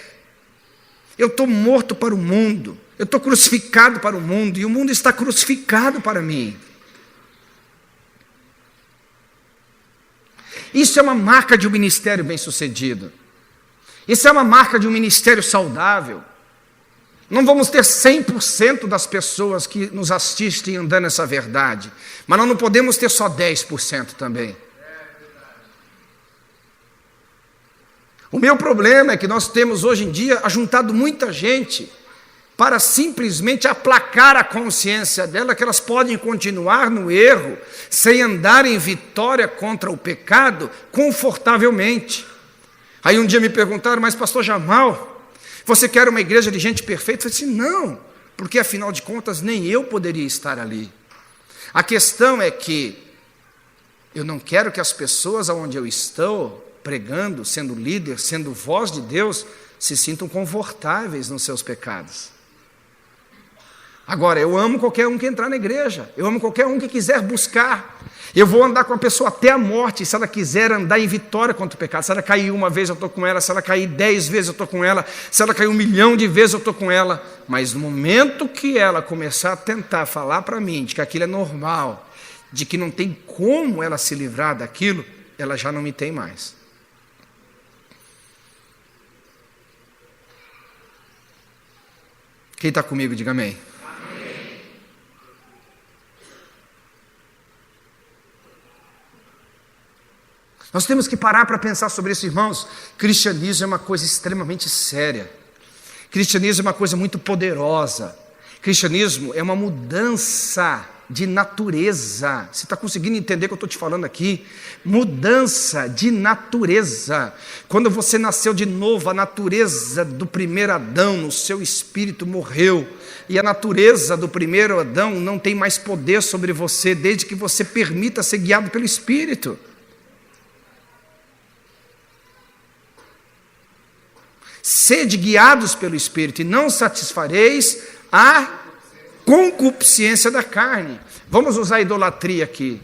Eu estou morto para o mundo, eu estou crucificado para o mundo, e o mundo está crucificado para mim. Isso é uma marca de um ministério bem-sucedido. Isso é uma marca de um ministério saudável. Não vamos ter 100% das pessoas que nos assistem andando nessa verdade, mas nós não podemos ter só 10% também. O meu problema é que nós temos hoje em dia ajuntado muita gente para simplesmente aplacar a consciência dela, que elas podem continuar no erro, sem andar em vitória contra o pecado, confortavelmente. Aí um dia me perguntaram: mas pastor Jamal, você quer uma igreja de gente perfeita? Eu falei assim: não, porque afinal de contas nem eu poderia estar ali. A questão é que eu não quero que as pessoas onde eu estou pregando, sendo líder, sendo voz de Deus, se sintam confortáveis nos seus pecados. Agora, eu amo qualquer um que entrar na igreja, eu amo qualquer um que quiser buscar, eu vou andar com a pessoa até a morte, se ela quiser andar em vitória contra o pecado. Se ela cair 1 vez, eu estou com ela; se ela cair 10 vezes, eu estou com ela; se ela cair 1 milhão de vezes, eu estou com ela. Mas no momento que ela começar a tentar falar para mim de que aquilo é normal, de que não tem como ela se livrar daquilo, ela já não me tem mais. Quem está comigo, diga amém. Amém. Nós temos que parar para pensar sobre isso, irmãos. Cristianismo é uma coisa extremamente séria. Cristianismo é uma coisa muito poderosa. Cristianismo é uma mudança de natureza. Você está conseguindo entender o que eu estou te falando aqui? Mudança de natureza. Quando você nasceu de novo, a natureza do primeiro Adão no seu espírito morreu, e a natureza do primeiro Adão não tem mais poder sobre você, desde que você permita ser guiado pelo Espírito. Sede guiados pelo Espírito, e não satisfareis a concupiscência da carne. Vamos usar a idolatria aqui.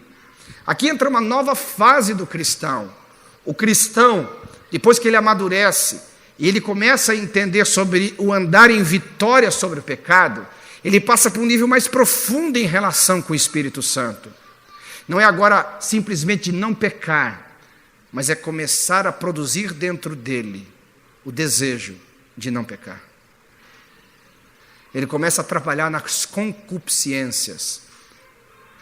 Aqui entra uma nova fase do cristão. O cristão, depois que ele amadurece e ele começa a entender sobre o andar em vitória sobre o pecado, ele passa para um nível mais profundo em relação com o Espírito Santo. Não é agora simplesmente não pecar, mas é começar a produzir dentro dele o desejo de não pecar. Ele começa a trabalhar nas concupiscências.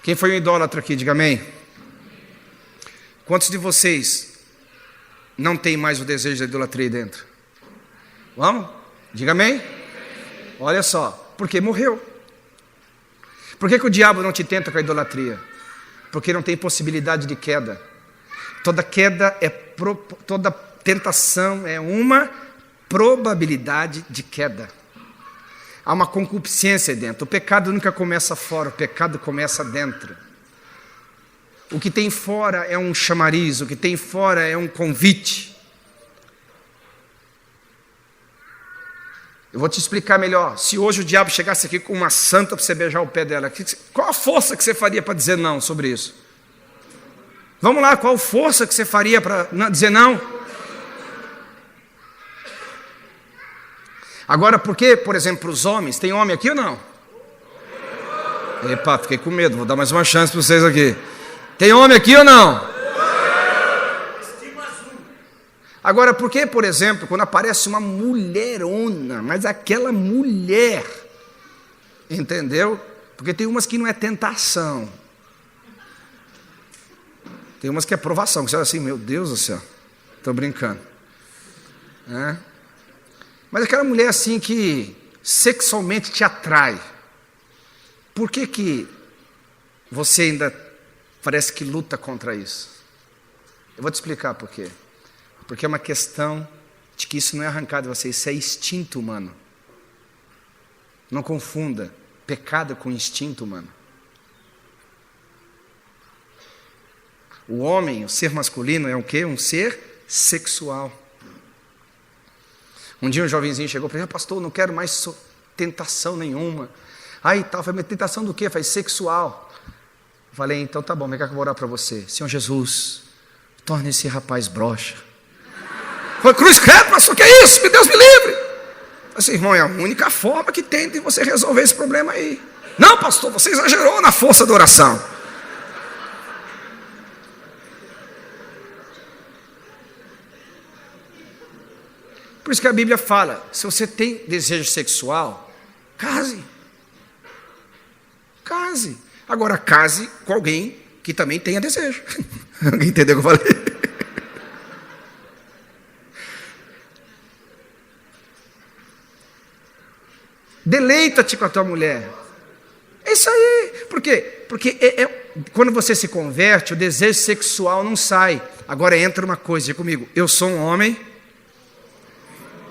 Quem foi um idólatra aqui, diga amém. Quantos de vocês não tem mais o desejo da idolatria dentro? Vamos? Diga amém. Olha só, porque morreu. Por que o diabo não te tenta com a idolatria? Porque não tem possibilidade de queda. Toda queda toda tentação é uma probabilidade de queda. Há uma concupiscência dentro. O pecado nunca começa fora, o pecado começa dentro. O que tem fora é um chamariz, o que tem fora é um convite. Eu vou te explicar melhor. Se hoje o diabo chegasse aqui com uma santa para você beijar o pé dela, qual a força que você faria para dizer não sobre isso? Vamos lá, qual força que você faria para dizer não? Agora, por que, por exemplo, para os homens, tem homem aqui ou não? Epa, fiquei com medo, vou dar mais uma chance para vocês aqui. Tem homem aqui ou não? Agora, por que, por exemplo, quando aparece uma mulherona, mas aquela mulher, entendeu? Porque tem umas que não é tentação. Tem umas que é provação, que você fala assim, meu Deus do céu, estou brincando. Mas aquela mulher assim que sexualmente te atrai, por que você ainda parece que luta contra isso? Eu vou te explicar por quê. Porque é uma questão de que isso não é arrancado de você, isso é instinto humano. Não confunda pecado com instinto humano. O homem, o ser masculino, é o quê? Um ser sexual. Um dia um jovenzinho chegou para mim: pastor, não quero mais tentação nenhuma. Aí tal, falei: tentação do quê? Falei: sexual. Falei: então tá bom, mas que eu vou orar para você. Senhor Jesus, torne esse rapaz broxa. Falei: cruz credo, pastor, que é isso? Que Deus me livre. Falei assim: irmão, é a única forma que tem de você resolver esse problema aí. Não, pastor, você exagerou na força da oração. Por isso que a Bíblia fala: se você tem desejo sexual, case. Case. Agora, case com alguém que também tenha desejo. Alguém entendeu o que eu falei? Deleita-te com a tua mulher. É isso aí. Por quê? Porque quando você se converte, o desejo sexual não sai. Agora entra uma coisa, diga comigo: eu sou um homem.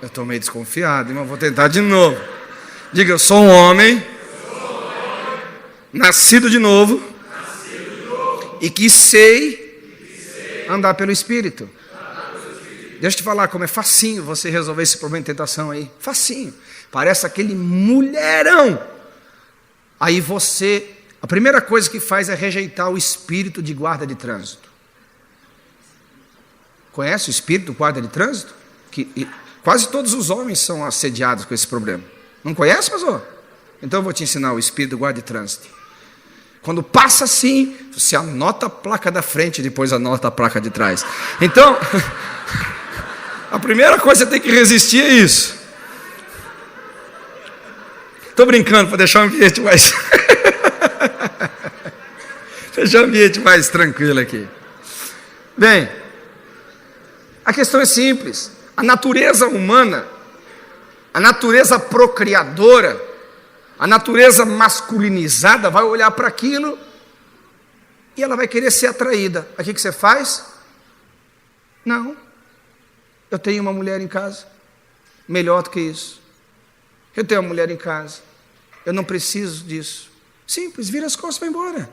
Eu estou meio desconfiado, irmão, vou tentar de novo. Diga: eu sou um homem, nascido de novo, e que sei andar pelo Espírito. Deixa eu te falar como é facinho você resolver esse problema de tentação aí. Facinho. Parece aquele mulherão. Aí você, a primeira coisa que faz é rejeitar o espírito de guarda de trânsito. Conhece o espírito do guarda de trânsito? Quase todos os homens são assediados com esse problema. Não conhece, pastor? Então eu vou te ensinar o espírito do guarda de trânsito. Quando passa assim, você anota a placa da frente e depois anota a placa de trás. Então, a primeira coisa que você tem que resistir é isso. Estou brincando para deixar o ambiente mais... deixar o ambiente mais tranquilo aqui. Bem, a questão é simples. A natureza humana, a natureza procriadora, a natureza masculinizada vai olhar para aquilo e ela vai querer ser atraída. Aí o que você faz? Não, eu tenho uma mulher em casa, melhor do que isso. Eu tenho uma mulher em casa, eu não preciso disso. Simples, vira as costas e vai embora.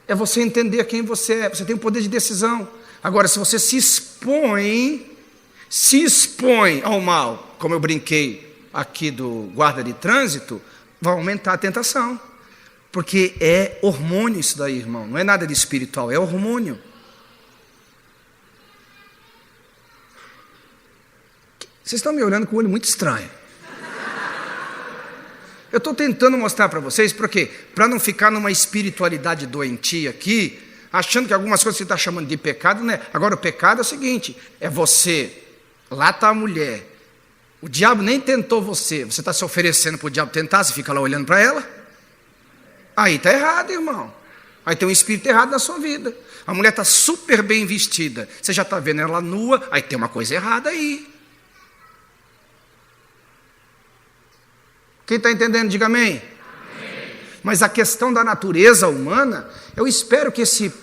É você entender quem você é, você tem o poder de decisão. Agora, se você se expõe ao mal, como eu brinquei aqui do guarda de trânsito, vai aumentar a tentação. Porque é hormônio isso daí, irmão. Não é nada de espiritual, é hormônio. Vocês estão me olhando com o olho muito estranho. Eu estou tentando mostrar para vocês, por quê? Para não ficar numa espiritualidade doentia aqui, achando que algumas coisas você está chamando de pecado, né? Agora o pecado é o seguinte: é você, lá está a mulher, o diabo nem tentou você está se oferecendo para o diabo tentar, você fica lá olhando para ela, aí está errado, irmão. Aí tem um espírito errado na sua vida. A mulher está super bem vestida, você já está vendo ela nua, aí tem uma coisa errada aí. Quem está entendendo, diga amém. Amém. Mas a questão da natureza humana, eu espero que essa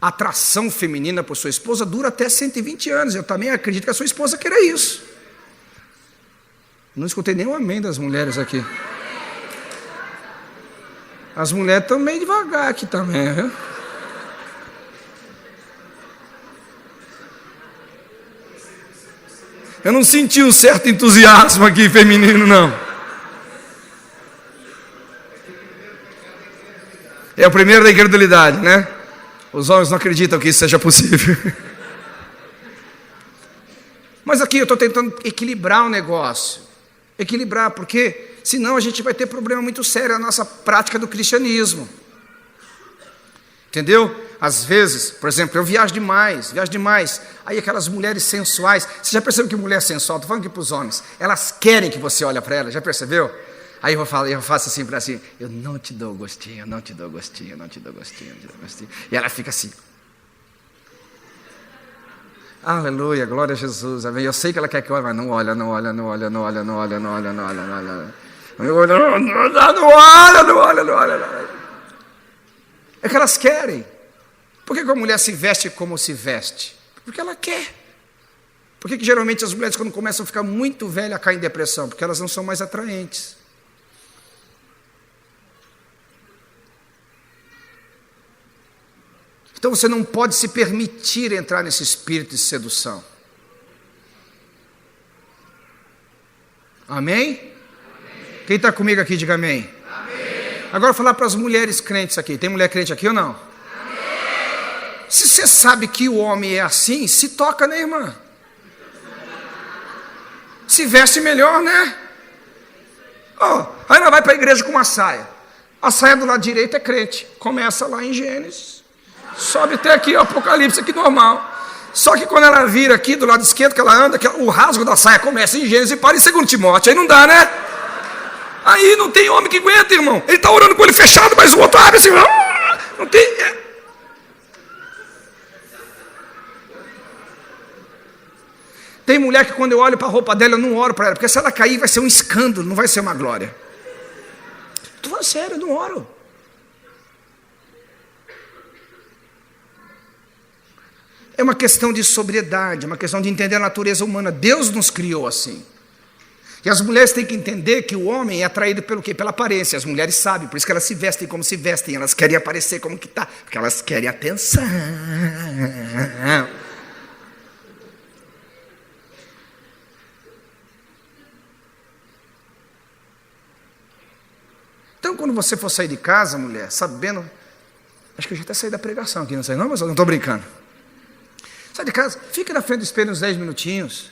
atração feminina por sua esposa dura até 120 anos. Eu também acredito que a sua esposa queira isso. Não escutei nenhum amém das mulheres aqui. As mulheres estão meio devagar aqui também, viu? Eu não senti um certo entusiasmo aqui feminino, não. É o primeiro da incredulidade, né? Os homens não acreditam que isso seja possível. Mas aqui eu estou tentando equilibrar o negócio. Equilibrar, porque senão a gente vai ter problema muito sério na nossa prática do cristianismo. Entendeu? Às vezes, por exemplo, eu viajo demais. Aí aquelas mulheres sensuais. Você já percebeu que mulher sensual, estou falando aqui para os homens, elas querem que você olhe para elas, já percebeu? Aí eu faço assim para assim: eu não te dou gostinho, eu não te dou gostinho, eu não te dou gostinho, eu não te dou gostinho. E ela fica assim. Aleluia, glória a Jesus, amém. Eu sei que ela quer que eu olhe, mas não olha, não olha, não olha, não olha, não olha, não olha, não olha, não olha. Não olha. É que elas querem. Por que a mulher se veste como se veste? Porque ela quer. Por que geralmente as mulheres, quando começam a ficar muito velhas, caem em depressão? Porque elas não são mais atraentes. Então você não pode se permitir entrar nesse espírito de sedução. Amém? Quem está comigo aqui, diga amém. Agora falar para as mulheres crentes aqui. Tem mulher crente aqui ou não? Se você sabe que o homem é assim, se toca, né, irmã? Se veste melhor, né? Aí ela vai para a igreja com uma saia. A saia do lado direito é crente. Começa lá em Gênesis. Sobe até aqui, ó, Apocalipse, aqui normal. Só que quando ela vira aqui do lado esquerdo, que ela anda, que o rasgo da saia começa em Gênesis e para em 2 Timóteo. Aí não dá, né? Aí não tem homem que aguenta, irmão. Ele está orando com ele fechado, mas o outro abre assim. Não tem. Tem mulher que quando eu olho para a roupa dela, eu não oro para ela, porque se ela cair vai ser um escândalo, não vai ser uma glória. Estou falando sério, eu não oro. É uma questão de sobriedade, é uma questão de entender a natureza humana. Deus nos criou assim. E as mulheres têm que entender que o homem é atraído pelo quê? Pela aparência. As mulheres sabem, por isso que elas se vestem como se vestem. Elas querem aparecer como que está, porque elas querem atenção. Então, quando você for sair de casa, mulher, sabendo... Acho que eu já até saí da pregação aqui, não sei não, mas eu não estou brincando. Sai de casa, fica na frente do espelho uns 10 minutinhos.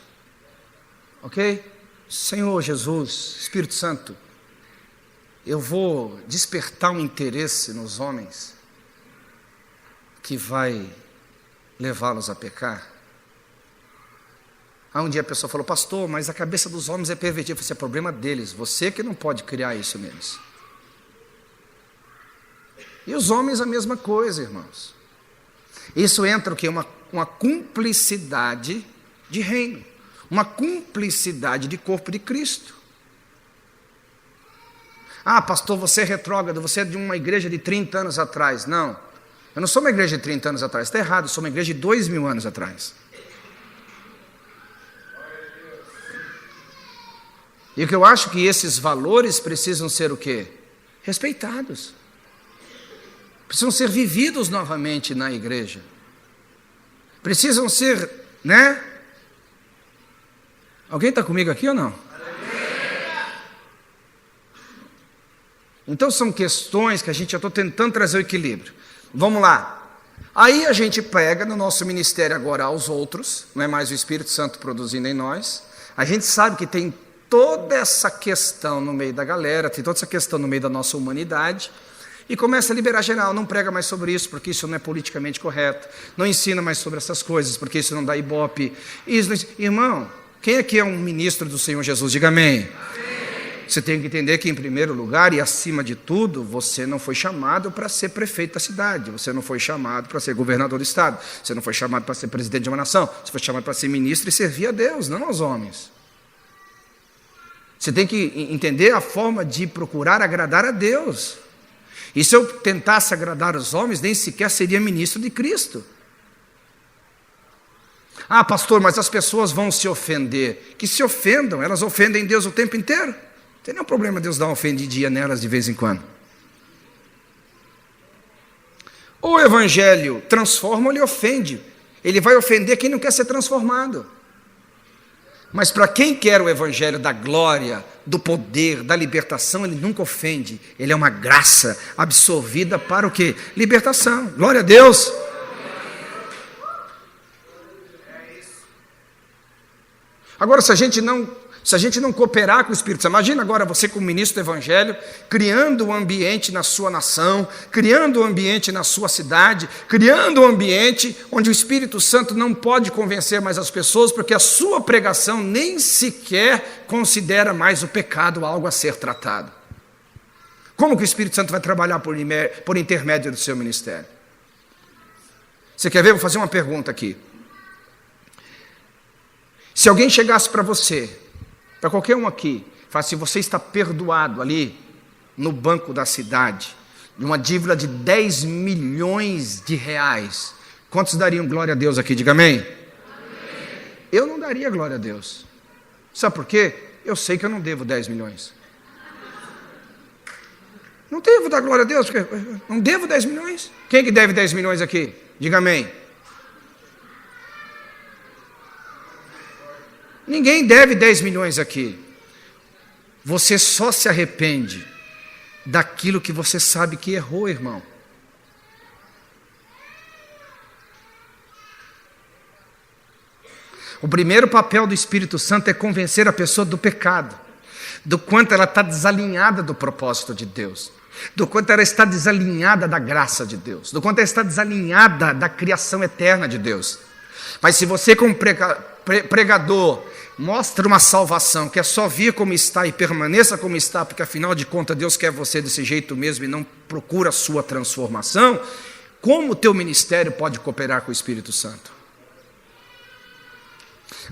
Ok? Senhor Jesus, Espírito Santo, eu vou despertar um interesse nos homens que vai levá-los a pecar. Um dia a pessoa falou, pastor, mas a cabeça dos homens é pervertida. Eu falei, é problema deles, você que não pode criar isso neles. E os homens a mesma coisa, irmãos. Isso entra o quê? Uma cumplicidade de reino. Uma cumplicidade de corpo de Cristo. Pastor, você é retrógrado, você é de uma igreja de 30 anos atrás. Não, eu não sou uma igreja de 30 anos atrás, está errado, eu sou uma igreja de 2000 anos atrás. E o que eu acho que esses valores precisam ser o quê? Respeitados. Precisam ser vividos novamente na igreja. Precisam ser, né? Alguém está comigo aqui ou não? Então são questões que eu estou tentando trazer o equilíbrio. Vamos lá. Aí a gente pega no nosso ministério agora aos outros, não é mais o Espírito Santo produzindo em nós. A gente sabe que tem toda essa questão no meio da galera, tem toda essa questão no meio da nossa humanidade. E começa a liberar geral, não prega mais sobre isso, porque isso não é politicamente correto. Não ensina mais sobre essas coisas, porque isso não dá ibope. Irmão, quem aqui é um ministro do Senhor Jesus? Diga amém. Você tem que entender que, em primeiro lugar e acima de tudo, você não foi chamado para ser prefeito da cidade, você não foi chamado para ser governador do estado, você não foi chamado para ser presidente de uma nação, você foi chamado para ser ministro e servir a Deus, não aos homens. Você tem que entender a forma de procurar agradar a Deus. E se eu tentasse agradar os homens, nem sequer seria ministro de Cristo. Pastor, mas as pessoas vão se ofender. Que se ofendam, elas ofendem Deus o tempo inteiro. Não tem nenhum problema Deus dar uma ofendidinha nelas de vez em quando. O evangelho transforma ou ele ofende. Ele vai ofender quem não quer ser transformado. Mas para quem quer o evangelho da glória, do poder, da libertação, ele nunca ofende. Ele é uma graça absorvida para o quê? Libertação. Glória a Deus. Agora, se a gente não cooperar com o Espírito Santo, imagina agora você como ministro do Evangelho, criando um ambiente na sua nação, criando um ambiente na sua cidade, criando um ambiente onde o Espírito Santo não pode convencer mais as pessoas, porque a sua pregação nem sequer considera mais o pecado algo a ser tratado. Como que o Espírito Santo vai trabalhar por intermédio do seu ministério? Você quer ver? Vou fazer uma pergunta aqui. Se alguém chegasse para você, para qualquer um aqui, falasse, se você está perdoado ali no banco da cidade, de uma dívida de 10 milhões de reais, quantos dariam glória a Deus aqui? Diga amém. Amém. Eu não daria glória a Deus. Sabe por quê? Eu sei que eu não devo 10 milhões. Não devo dar glória a Deus, porque não devo 10 milhões. Quem que deve 10 milhões aqui? Diga amém. Ninguém deve 10 milhões aqui. Você só se arrepende daquilo que você sabe que errou, irmão. O primeiro papel do Espírito Santo é convencer a pessoa do pecado, do quanto ela está desalinhada do propósito de Deus, do quanto ela está desalinhada da graça de Deus, do quanto ela está desalinhada da criação eterna de Deus. Mas se você como pregador mostra uma salvação que é só vir como está e permaneça como está, porque afinal de contas Deus quer você desse jeito mesmo e não procura a sua transformação, como o teu ministério pode cooperar com o Espírito Santo?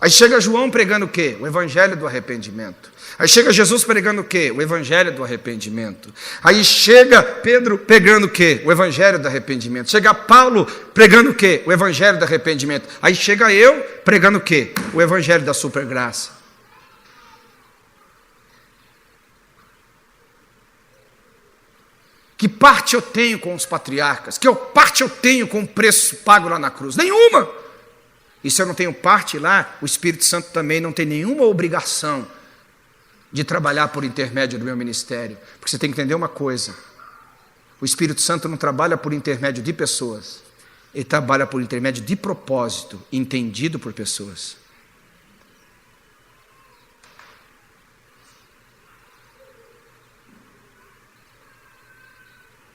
Aí chega João pregando o quê? O evangelho do arrependimento. Aí chega Jesus pregando o quê? O evangelho do arrependimento. Aí chega Pedro pregando o quê? O evangelho do arrependimento. Chega Paulo pregando o quê? O evangelho do arrependimento. Aí chega eu pregando o quê? O evangelho da supergraça. Que parte eu tenho com os patriarcas? Que parte eu tenho com o preço pago lá na cruz? Nenhuma! E se eu não tenho parte lá, o Espírito Santo também não tem nenhuma obrigação de trabalhar por intermédio do meu ministério. Porque você tem que entender uma coisa: o Espírito Santo não trabalha por intermédio de pessoas, ele trabalha por intermédio de propósito, entendido por pessoas.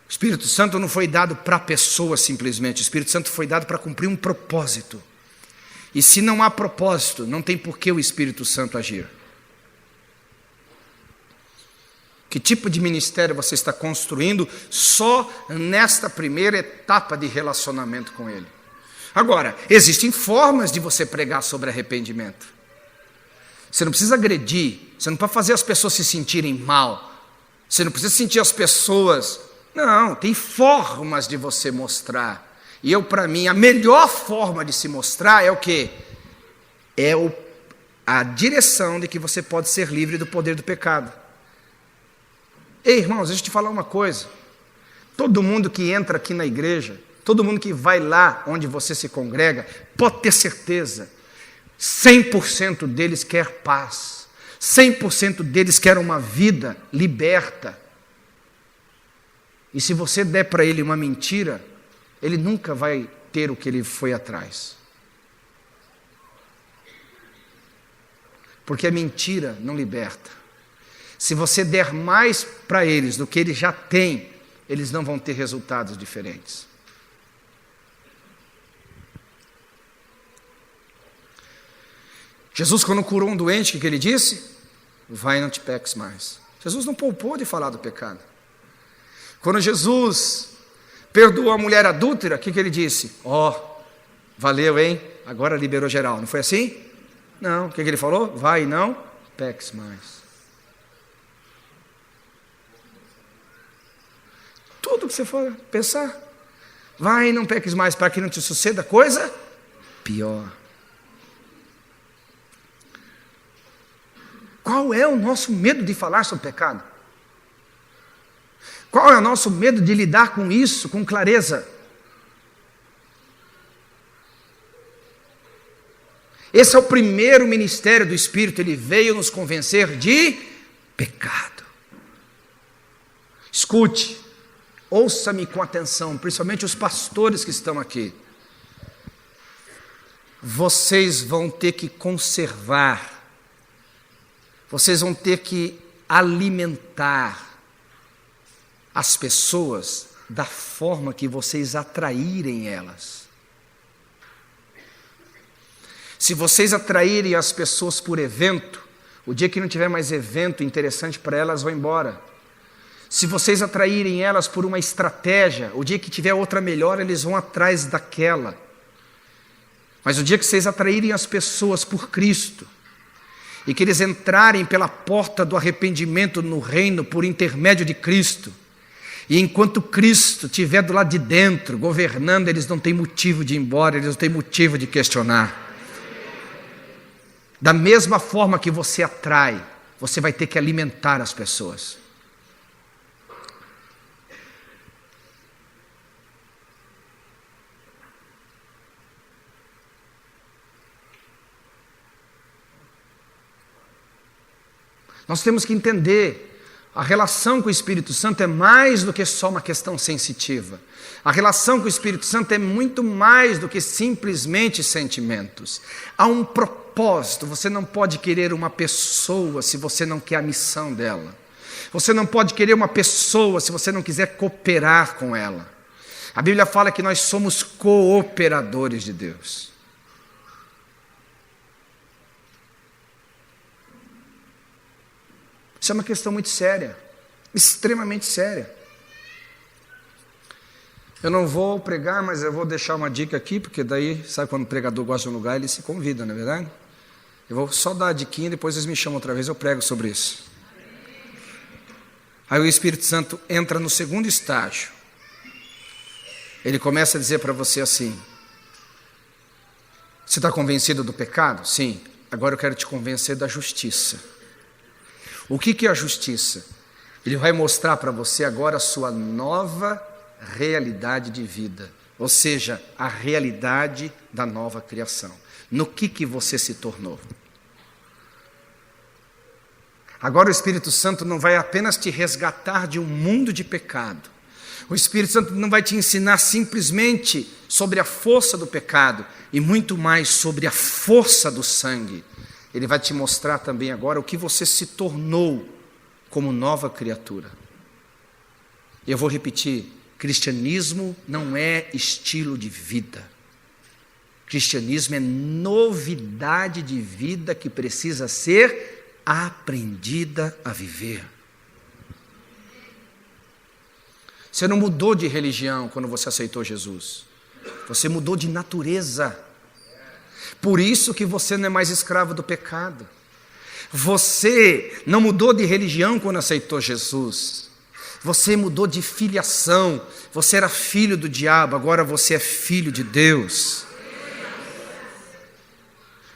O Espírito Santo não foi dado para pessoas simplesmente, o Espírito Santo foi dado para cumprir um propósito. E se não há propósito, não tem por que o Espírito Santo agir. Que tipo de ministério você está construindo só nesta primeira etapa de relacionamento com Ele? Agora, existem formas de você pregar sobre arrependimento. Você não precisa agredir, você não pode fazer as pessoas se sentirem mal, você não precisa sentir as pessoas... Não, tem formas de você mostrar. E para mim, a melhor forma de se mostrar é o quê? É a direção de que você pode ser livre do poder do pecado. Ei, irmãos, deixa eu te falar uma coisa. Todo mundo que entra aqui na igreja, todo mundo que vai lá onde você se congrega, pode ter certeza, 100% deles quer paz, 100% deles quer uma vida liberta. E se você der para ele uma mentira, ele nunca vai ter o que ele foi atrás. Porque a mentira não liberta. Se você der mais para eles do que eles já têm, eles não vão ter resultados diferentes. Jesus, quando curou um doente, o que ele disse? Vai e não te peques mais. Jesus não poupou de falar do pecado. Quando Jesus perdoou a mulher adúltera, o que ele disse? Valeu, hein? Agora liberou geral. Não foi assim? Não. O que ele falou? Vai e não peques mais. Tudo que você for pensar. Vai e não peques mais para que não te suceda coisa pior. Qual é o nosso medo de falar sobre pecado? Qual é o nosso medo de lidar com isso com clareza? Esse é o primeiro ministério do Espírito, ele veio nos convencer de pecado. Escute, ouça-me com atenção, principalmente os pastores que estão aqui. Vocês vão ter que conservar, vocês vão ter que alimentar as pessoas da forma que vocês atraírem elas. Se vocês atraírem as pessoas por evento, o dia que não tiver mais evento interessante para elas, vão embora. Se vocês atraírem elas por uma estratégia, o dia que tiver outra melhor, eles vão atrás daquela. Mas o dia que vocês atraírem as pessoas por Cristo, e que eles entrarem pela porta do arrependimento no reino por intermédio de Cristo, e enquanto Cristo estiver do lado de dentro, governando, eles não têm motivo de ir embora, eles não têm motivo de questionar. Da mesma forma que você atrai, você vai ter que alimentar as pessoas. Nós temos que entender, a relação com o Espírito Santo é mais do que só uma questão sensitiva. A relação com o Espírito Santo é muito mais do que simplesmente sentimentos. Há um propósito, você não pode querer uma pessoa se você não quer a missão dela. Você não pode querer uma pessoa se você não quiser cooperar com ela. A Bíblia fala que nós somos cooperadores de Deus. Isso é uma questão muito séria, extremamente séria. Eu não vou pregar, mas eu vou deixar uma dica aqui, porque daí, sabe quando o pregador gosta de um lugar, ele se convida, não é verdade? Eu vou só dar a diquinha, depois eles me chamam outra vez, eu prego sobre isso. Aí o Espírito Santo entra no segundo estágio. Ele começa a dizer para você assim: você está convencido do pecado? Sim. Agora eu quero te convencer da justiça. O que é a justiça? Ele vai mostrar para você agora a sua nova realidade de vida, ou seja, a realidade da nova criação. No que você se tornou? Agora o Espírito Santo não vai apenas te resgatar de um mundo de pecado. O Espírito Santo não vai te ensinar simplesmente sobre a força do pecado, e muito mais sobre a força do sangue. Ele vai te mostrar também agora o que você se tornou como nova criatura. Eu vou repetir, cristianismo não é estilo de vida. Cristianismo é novidade de vida que precisa ser aprendida a viver. Você não mudou de religião quando você aceitou Jesus. Você mudou de natureza. Por isso que você não é mais escravo do pecado. Você não mudou de religião quando aceitou Jesus. Você mudou de filiação. Você era filho do diabo, agora você é filho de Deus.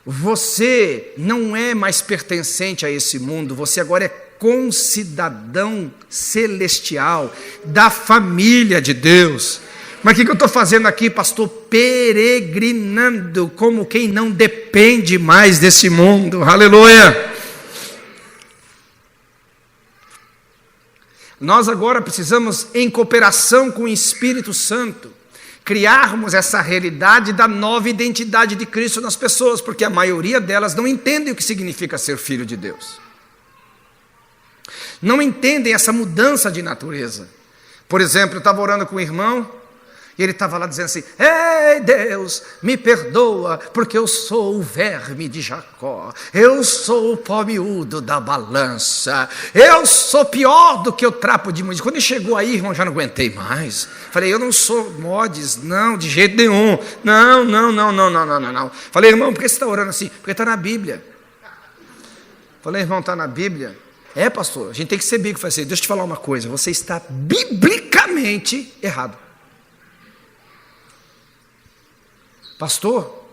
Você não é mais pertencente a esse mundo, você agora é concidadão celestial da família de Deus. Mas o que eu estou fazendo aqui, pastor? Peregrinando, como quem não depende mais desse mundo. Aleluia! Nós agora precisamos, em cooperação com o Espírito Santo, criarmos essa realidade da nova identidade de Cristo nas pessoas, porque a maioria delas não entendem o que significa ser filho de Deus. Não entendem essa mudança de natureza. Por exemplo, eu estava orando com um irmão, e ele estava lá dizendo assim: ei Deus, me perdoa, porque eu sou o verme de Jacó, eu sou o pó miúdo da balança, eu sou pior do que o trapo de imundícia. Quando ele chegou aí, irmão, já não aguentei mais. Falei: eu não sou modes, não, de jeito nenhum. Não. Falei: irmão, por que você está orando assim? Porque está na Bíblia. Falei: irmão, está na Bíblia? É, pastor, a gente tem que ser bíblico. Falei assim: deixa eu te falar uma coisa, você está biblicamente errado. Pastor,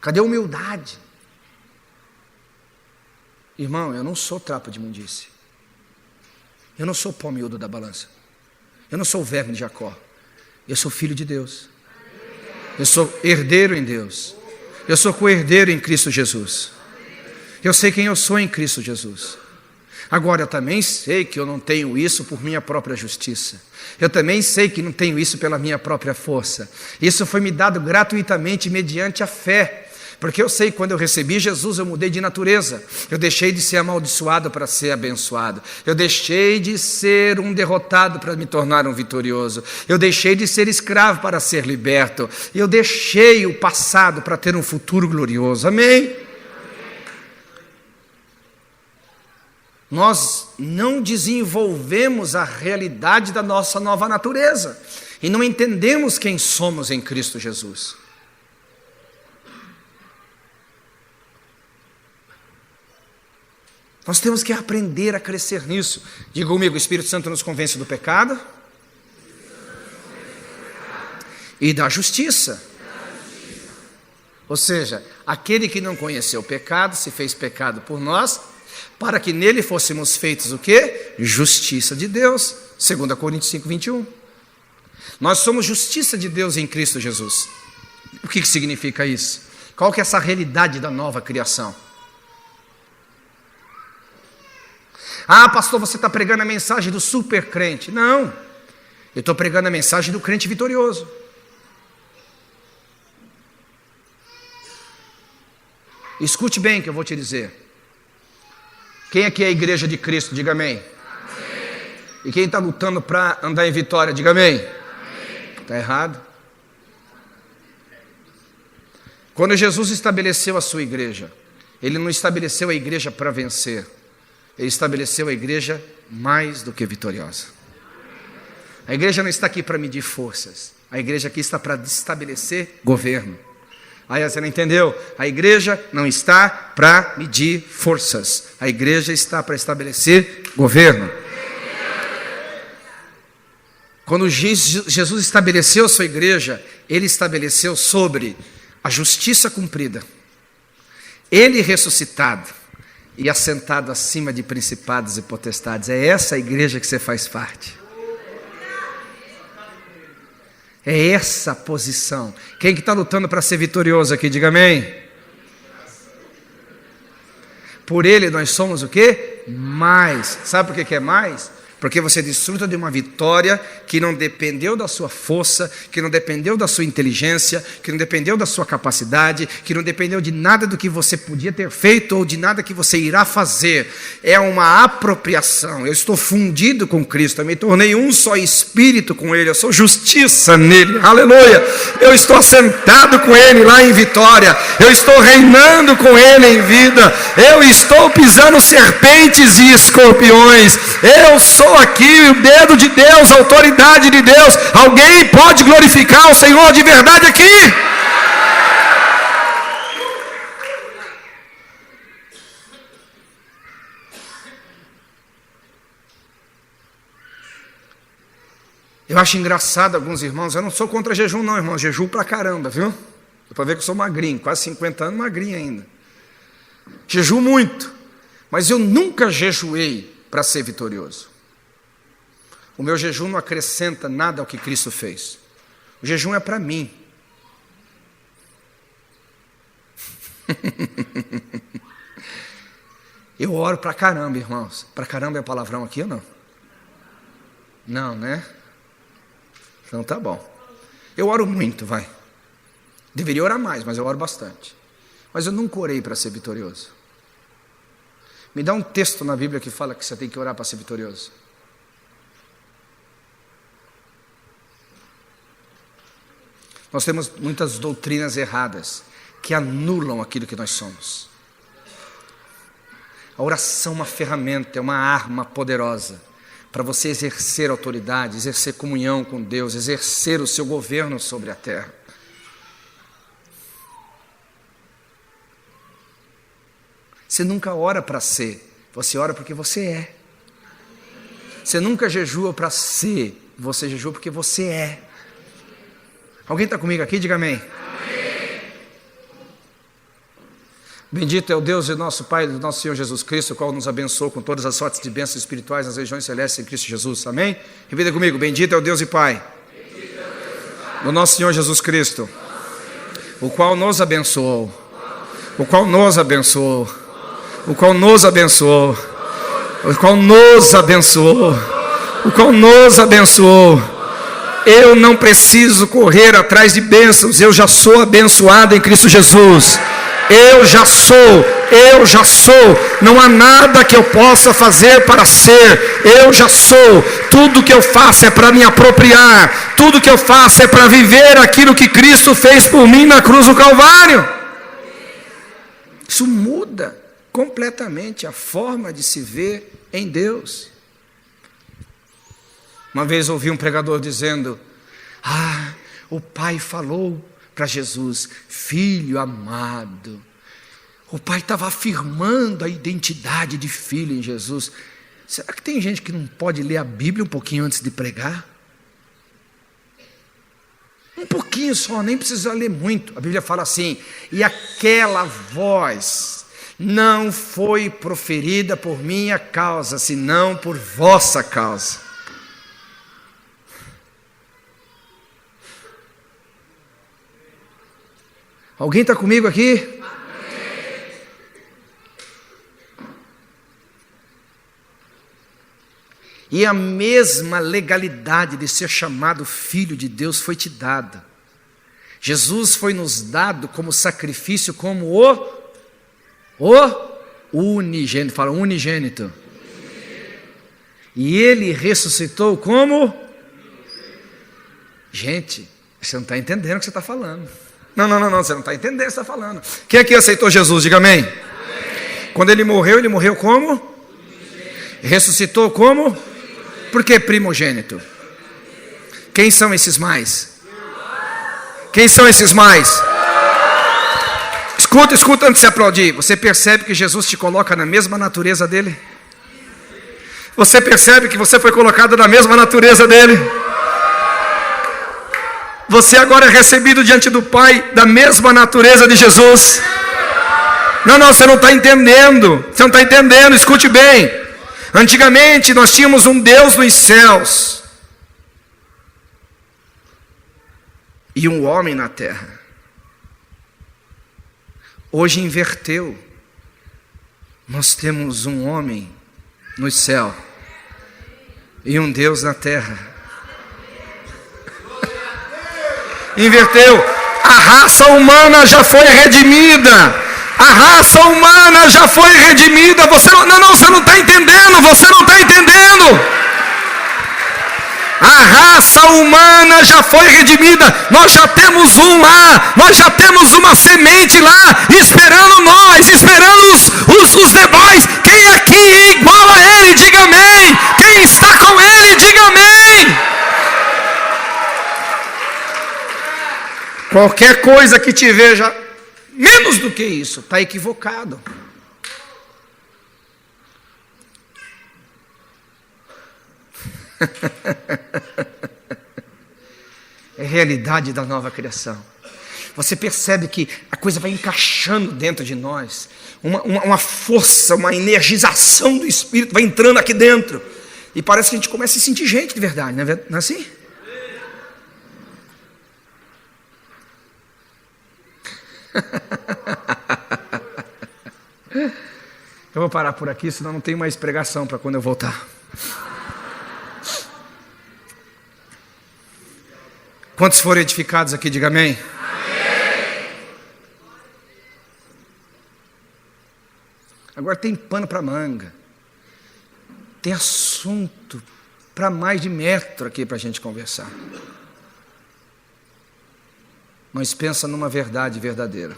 cadê a humildade? Irmão, eu não sou trapo de imundície. Eu não sou pó miúdo da balança. Eu não sou o verme de Jacó. Eu sou filho de Deus. Eu sou herdeiro em Deus. Eu sou co-herdeiro em Cristo Jesus. Eu sei quem eu sou em Cristo Jesus. Agora, eu também sei que eu não tenho isso por minha própria justiça. Eu também sei que não tenho isso pela minha própria força. Isso foi me dado gratuitamente mediante a fé. Porque eu sei que quando eu recebi Jesus, eu mudei de natureza. Eu deixei de ser amaldiçoado para ser abençoado. Eu deixei de ser um derrotado para me tornar um vitorioso. Eu deixei de ser escravo para ser liberto. Eu deixei o passado para ter um futuro glorioso. Amém? Nós não desenvolvemos a realidade da nossa nova natureza e não entendemos quem somos em Cristo Jesus. Nós temos que aprender a crescer nisso. Diga comigo, o Espírito Santo nos convence do pecado e da justiça. Ou seja, aquele que não conheceu o pecado, se fez pecado por nós, para que nele fôssemos feitos o quê? Justiça de Deus. 2 Coríntios 5, 21. Nós somos justiça de Deus em Cristo Jesus. O que significa isso? Qual que é essa realidade da nova criação? Ah, pastor, você está pregando a mensagem do super crente. Não, eu estou pregando a mensagem do crente vitorioso. Escute bem o que eu vou te dizer. Quem aqui é a igreja de Cristo? Diga amém. Amém. E quem está lutando para andar em vitória? Diga amém. Está errado. Quando Jesus estabeleceu a sua igreja, Ele não estabeleceu a igreja para vencer. Ele estabeleceu a igreja mais do que vitoriosa. A igreja não está aqui para medir forças. A igreja aqui está para estabelecer governo. Aí você não entendeu? A igreja não está para medir forças. A igreja está para estabelecer governo. Quando Jesus estabeleceu a sua igreja, Ele estabeleceu sobre a justiça cumprida, Ele ressuscitado e assentado acima de principados e potestades. É essa a igreja que você faz parte. É essa a posição. Quem que está lutando para ser vitorioso aqui? Diga amém. Por Ele nós somos o quê? Mais. Sabe por que é mais? Porque você desfruta de uma vitória que não dependeu da sua força, que não dependeu da sua inteligência, que não dependeu da sua capacidade, que não dependeu de nada do que você podia ter feito ou de nada que você irá fazer. É uma apropriação. Eu estou fundido com Cristo, eu me tornei um só espírito com Ele, eu sou justiça nele, aleluia. Eu estou assentado com Ele lá em vitória, eu estou reinando com Ele em vida, eu estou pisando serpentes e escorpiões, eu sou aqui o dedo de Deus, a autoridade de Deus. Alguém pode glorificar o Senhor de verdade aqui? Eu acho engraçado alguns irmãos. Eu não sou contra jejum não, irmão, jejum pra caramba, viu? Dá pra ver que eu sou magrinho, quase 50 anos, magrinho ainda. Jejum muito, mas eu nunca jejuei para ser vitorioso. O meu jejum não acrescenta nada ao que Cristo fez. O jejum é para mim. Eu oro para caramba, irmãos. Para caramba é palavrão aqui ou não? Não, né? Então tá bom. Eu oro muito, vai. Deveria orar mais, mas eu oro bastante. Mas eu nunca orei para ser vitorioso. Me dá um texto na Bíblia que fala que você tem que orar para ser vitorioso. Nós temos muitas doutrinas erradas que anulam aquilo que nós somos. A oração é uma ferramenta, é uma arma poderosa para você exercer autoridade, exercer comunhão com Deus, exercer o seu governo sobre a terra. Você nunca ora para ser, você ora porque você é. Você nunca jejua para ser, você jejua porque você é. Alguém está comigo aqui? Diga amém. Amém. Bendito é o Deus e nosso Pai, do nosso Senhor Jesus Cristo, o qual nos abençoou com todas as sortes de bênçãos espirituais nas regiões celestes em Cristo Jesus. Amém? Repita comigo. Bendito é o Deus e Pai do nosso Senhor Jesus Cristo, o qual nos abençoou, o qual nos abençoou, o qual nos abençoou, o qual nos abençoou, o qual nos abençoou. Eu não preciso correr atrás de bênçãos, eu já sou abençoado em Cristo Jesus. Eu já sou, não há nada que eu possa fazer para ser, eu já sou. Tudo que eu faço é para me apropriar, tudo que eu faço é para viver aquilo que Cristo fez por mim na cruz do Calvário. Isso muda completamente a forma de se ver em Deus. Uma vez ouvi um pregador dizendo: o Pai falou para Jesus: filho amado, O pai estava afirmando a identidade de filho em Jesus. Será que tem gente que não pode ler a Bíblia um pouquinho antes de pregar? Um pouquinho só, nem precisa ler muito. A Bíblia fala assim: e aquela voz não foi proferida por minha causa, senão por vossa causa. Alguém está comigo aqui? E a mesma legalidade de ser chamado filho de Deus foi te dada. Jesus foi nos dado como sacrifício, como o unigênito. Fala, unigênito. E ele ressuscitou como? Gente, você não está entendendo o que você está falando. Não, você não está entendendo o que você está falando. Quem aqui aceitou Jesus? Diga amém. Quando ele morreu como? Ressuscitou como? Por que primogênito? Quem são esses mais? Quem são esses mais? Escuta antes de se aplaudir. Você percebe que Jesus te coloca na mesma natureza dele? Você percebe que você foi colocado na mesma natureza dele? Você agora é recebido diante do Pai da mesma natureza de Jesus. Não, você não está entendendo. Você não está entendendo, escute bem. Antigamente nós tínhamos um Deus nos céus e um homem na terra. Hoje inverteu. Nós temos um homem no céu e um Deus na terra. Inverteu. A raça humana já foi redimida. A raça humana já foi redimida. Você não está entendendo. Você não está entendendo. A raça humana já foi redimida. Nós já temos um lá. Nós já temos uma semente lá, esperando nós, esperando os demais. Quem aqui é igual a ele, diga amém. Quem está com ele, diga amém. Qualquer coisa que te veja menos do que isso, está equivocado. É a realidade da nova criação. Você percebe que a coisa vai encaixando dentro de nós, uma força, uma energização do Espírito vai entrando aqui dentro, e parece que a gente começa a se sentir gente de verdade, não é assim? Eu vou parar por aqui, senão não tem mais pregação para quando eu voltar. Quantos foram edificados aqui, diga amém. Amém. Agora tem pano para manga. Tem assunto para mais de metro aqui para a gente conversar. Mas pensa numa verdade verdadeira.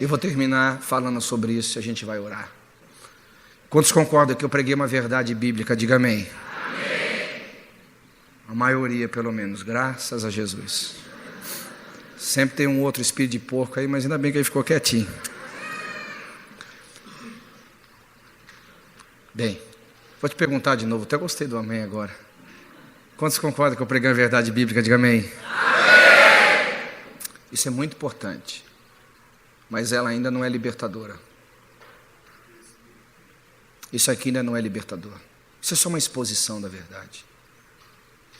Eu vou terminar falando sobre isso e a gente vai orar. Quantos concordam que eu preguei uma verdade bíblica? Diga amém. Amém. A maioria, pelo menos, graças a Jesus. Sempre tem um outro espírito de porco aí, mas ainda bem que ele ficou quietinho. Bem, vou te perguntar de novo, até gostei do amém agora. Quantos concordam que eu preguei a verdade bíblica? Diga amém. Isso é muito importante, mas ela ainda não é libertadora. Isso aqui ainda não é libertador. Isso é só uma exposição da verdade.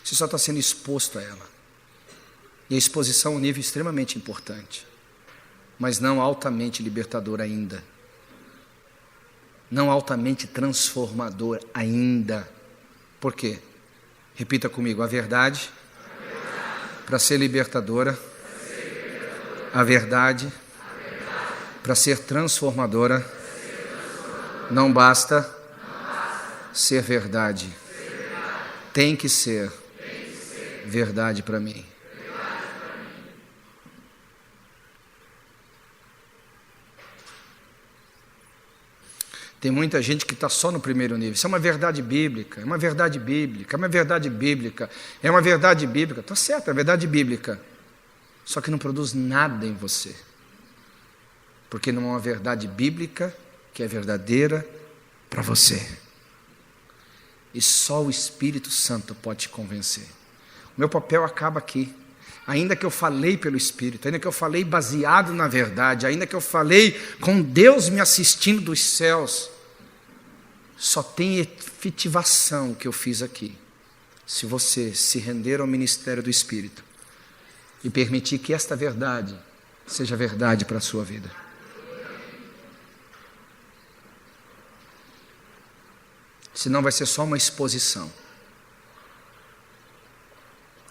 Você só está sendo exposto a ela. E a exposição é um nível extremamente importante, mas não altamente libertador ainda. Não altamente transformador ainda. Por quê? Repita comigo, a verdade, para ser libertadora, a verdade, para ser transformadora, não basta ser verdade. Tem que ser verdade para mim. Tem muita gente que está só no primeiro nível. Isso é uma verdade bíblica, é uma verdade bíblica, é uma verdade bíblica, é uma verdade bíblica. Está certo, é verdade bíblica. Só que não produz nada em você. Porque não é uma verdade bíblica que é verdadeira para você. E só o Espírito Santo pode te convencer. O meu papel acaba aqui. Ainda que eu falei pelo Espírito, ainda que eu falei baseado na verdade, ainda que eu falei com Deus me assistindo dos céus, só tem efetivação que eu fiz aqui, se você se render ao ministério do Espírito e permitir que esta verdade seja verdade para a sua vida. Senão vai ser só uma exposição.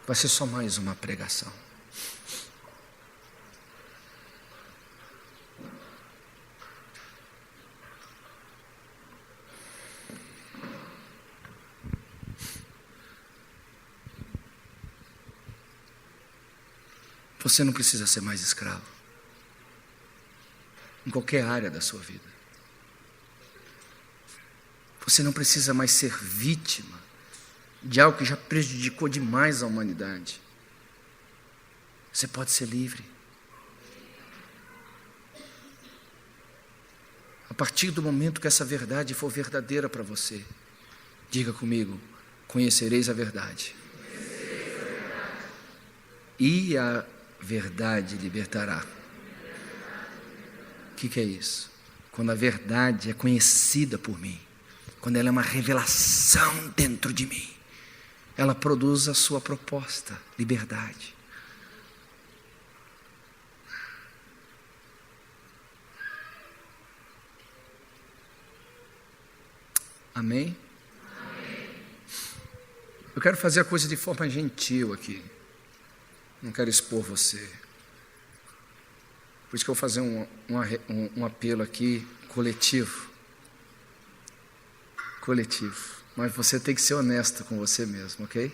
Vai ser só mais uma pregação. Você não precisa ser mais escravo. Em qualquer área da sua vida. Você não precisa mais ser vítima de algo que já prejudicou demais a humanidade. Você pode ser livre. A partir do momento que essa verdade for verdadeira para você, diga comigo: conhecereis a verdade. E a verdade libertará. O que é isso? Quando a verdade é conhecida por mim, quando ela é uma revelação dentro de mim, ela produz a sua proposta, liberdade. Amém? Amém? Eu quero fazer a coisa de forma gentil aqui. Não quero expor você. Por isso que eu vou fazer um apelo aqui coletivo. Coletivo. Mas você tem que ser honesto com você mesmo, ok?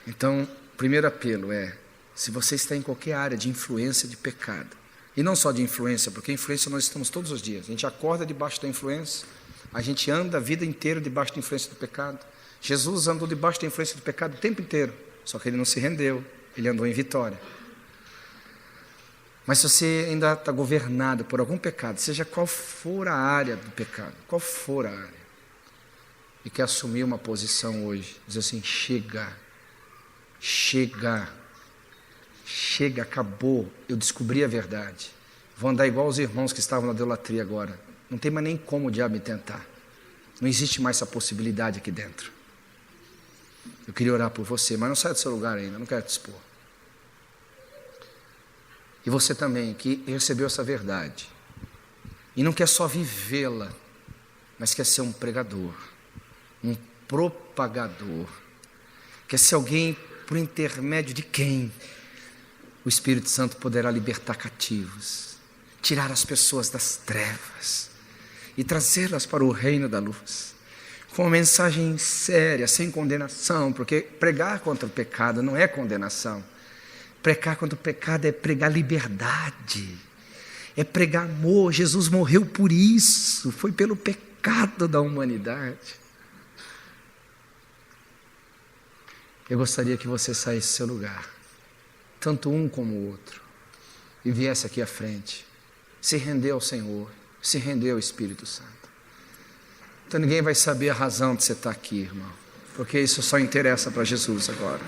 Então, o primeiro apelo é: se você está em qualquer área de influência de pecado, e não só de influência, porque influência nós estamos todos os dias. A gente acorda debaixo da influência, a gente anda a vida inteira debaixo da influência do pecado. Jesus andou debaixo da influência do pecado o tempo inteiro, só que ele não se rendeu, ele andou em vitória. Mas se você ainda está governado por algum pecado, seja qual for a área do pecado, qual for a área, e quer assumir uma posição hoje, diz assim: chega, acabou, eu descobri a verdade, vou andar igual os irmãos que estavam na idolatria agora, não tem mais nem como o diabo me tentar, não existe mais essa possibilidade aqui dentro. Eu queria orar por você, mas não sai do seu lugar ainda, não quero te expor. E você também, que recebeu essa verdade, e não quer só vivê-la, mas quer ser um pregador, um propagador, quer ser alguém por intermédio de quem o Espírito Santo poderá libertar cativos, tirar as pessoas das trevas e trazê-las para o reino da luz, com uma mensagem séria, sem condenação, porque pregar contra o pecado não é condenação. Pregar contra o pecado é pregar liberdade, é pregar amor. Jesus morreu por isso, foi pelo pecado da humanidade. Eu gostaria que você saísse do seu lugar, tanto um como o outro, e viesse aqui à frente, se render ao Senhor, se render ao Espírito Santo. Então ninguém vai saber a razão de você estar aqui, irmão, porque isso só interessa para Jesus agora.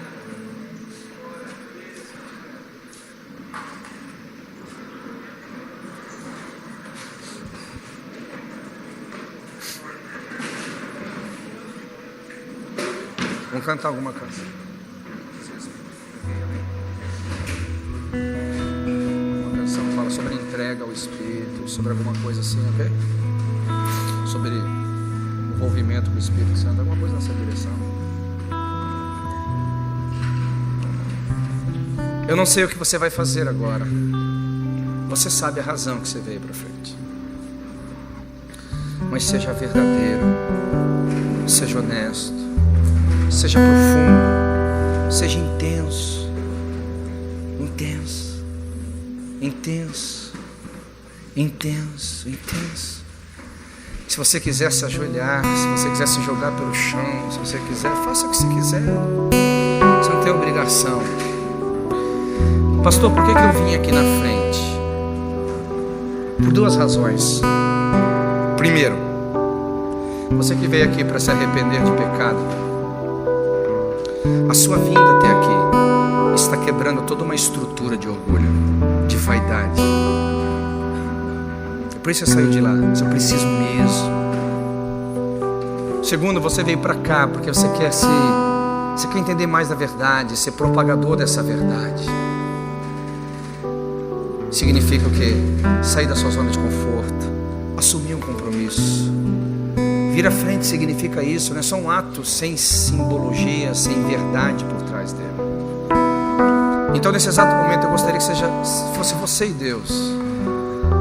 Vamos cantar alguma canção. Uma canção que fala sobre entrega ao Espírito, sobre alguma coisa assim, ok? Sobre envolvimento com o Espírito Santo, alguma coisa nessa direção. Eu não sei o que você vai fazer agora. Você sabe a razão que você veio para frente. Mas seja verdadeiro, seja honesto, seja profundo, seja intenso, intenso, intenso, intenso, intenso. Se você quiser se ajoelhar, se você quiser se jogar pelo chão, se você quiser, faça o que você quiser. Você não tem obrigação. Pastor, por que eu vim aqui na frente? Por duas razões. Primeiro, você que veio aqui para se arrepender de pecado, a sua vinda até aqui está quebrando toda uma estrutura de orgulho, de vaidade. Por isso você saiu de lá. Eu preciso mesmo. Segundo, você veio para cá porque você quer entender mais da verdade, ser propagador dessa verdade. Significa o quê? Sair da sua zona de conforto, assumir um compromisso. Vir à frente significa isso, não é só um ato sem simbologia, sem verdade por trás dele. Então nesse exato momento eu gostaria que fosse você e Deus.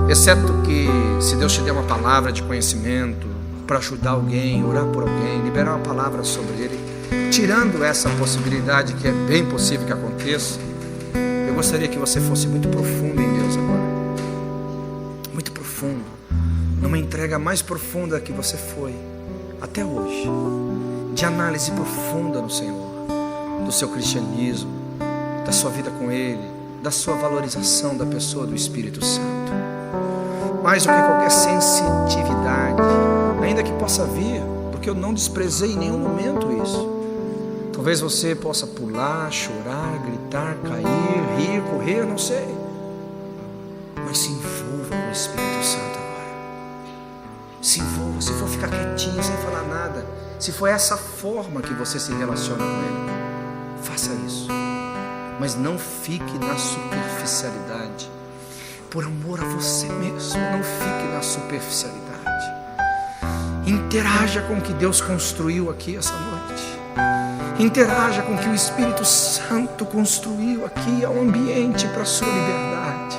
Exceto que se Deus te der uma palavra de conhecimento para ajudar alguém, orar por alguém, liberar uma palavra sobre ele, tirando essa possibilidade que é bem possível que aconteça, eu gostaria que você fosse muito profundo em Deus agora. Muito profundo. Numa entrega mais profunda que você foi até hoje. De análise profunda no Senhor. Do seu cristianismo, da sua vida com Ele, da sua valorização da pessoa do Espírito Santo. Mais do que qualquer sensitividade, ainda que possa vir, porque eu não desprezei em nenhum momento isso. Talvez você possa pular, chorar, gritar, cair, rir, correr, não sei. Mas se envolva com o Espírito Santo agora. Se envolva, se for ficar quietinho, sem falar nada, se for essa forma que você se relaciona com Ele, faça isso. Mas não fique na superficialidade. Por amor a você mesmo, não fique na superficialidade. Interaja com o que Deus construiu aqui essa noite. Interaja com o que o Espírito Santo construiu aqui. Há um ambiente para a sua liberdade.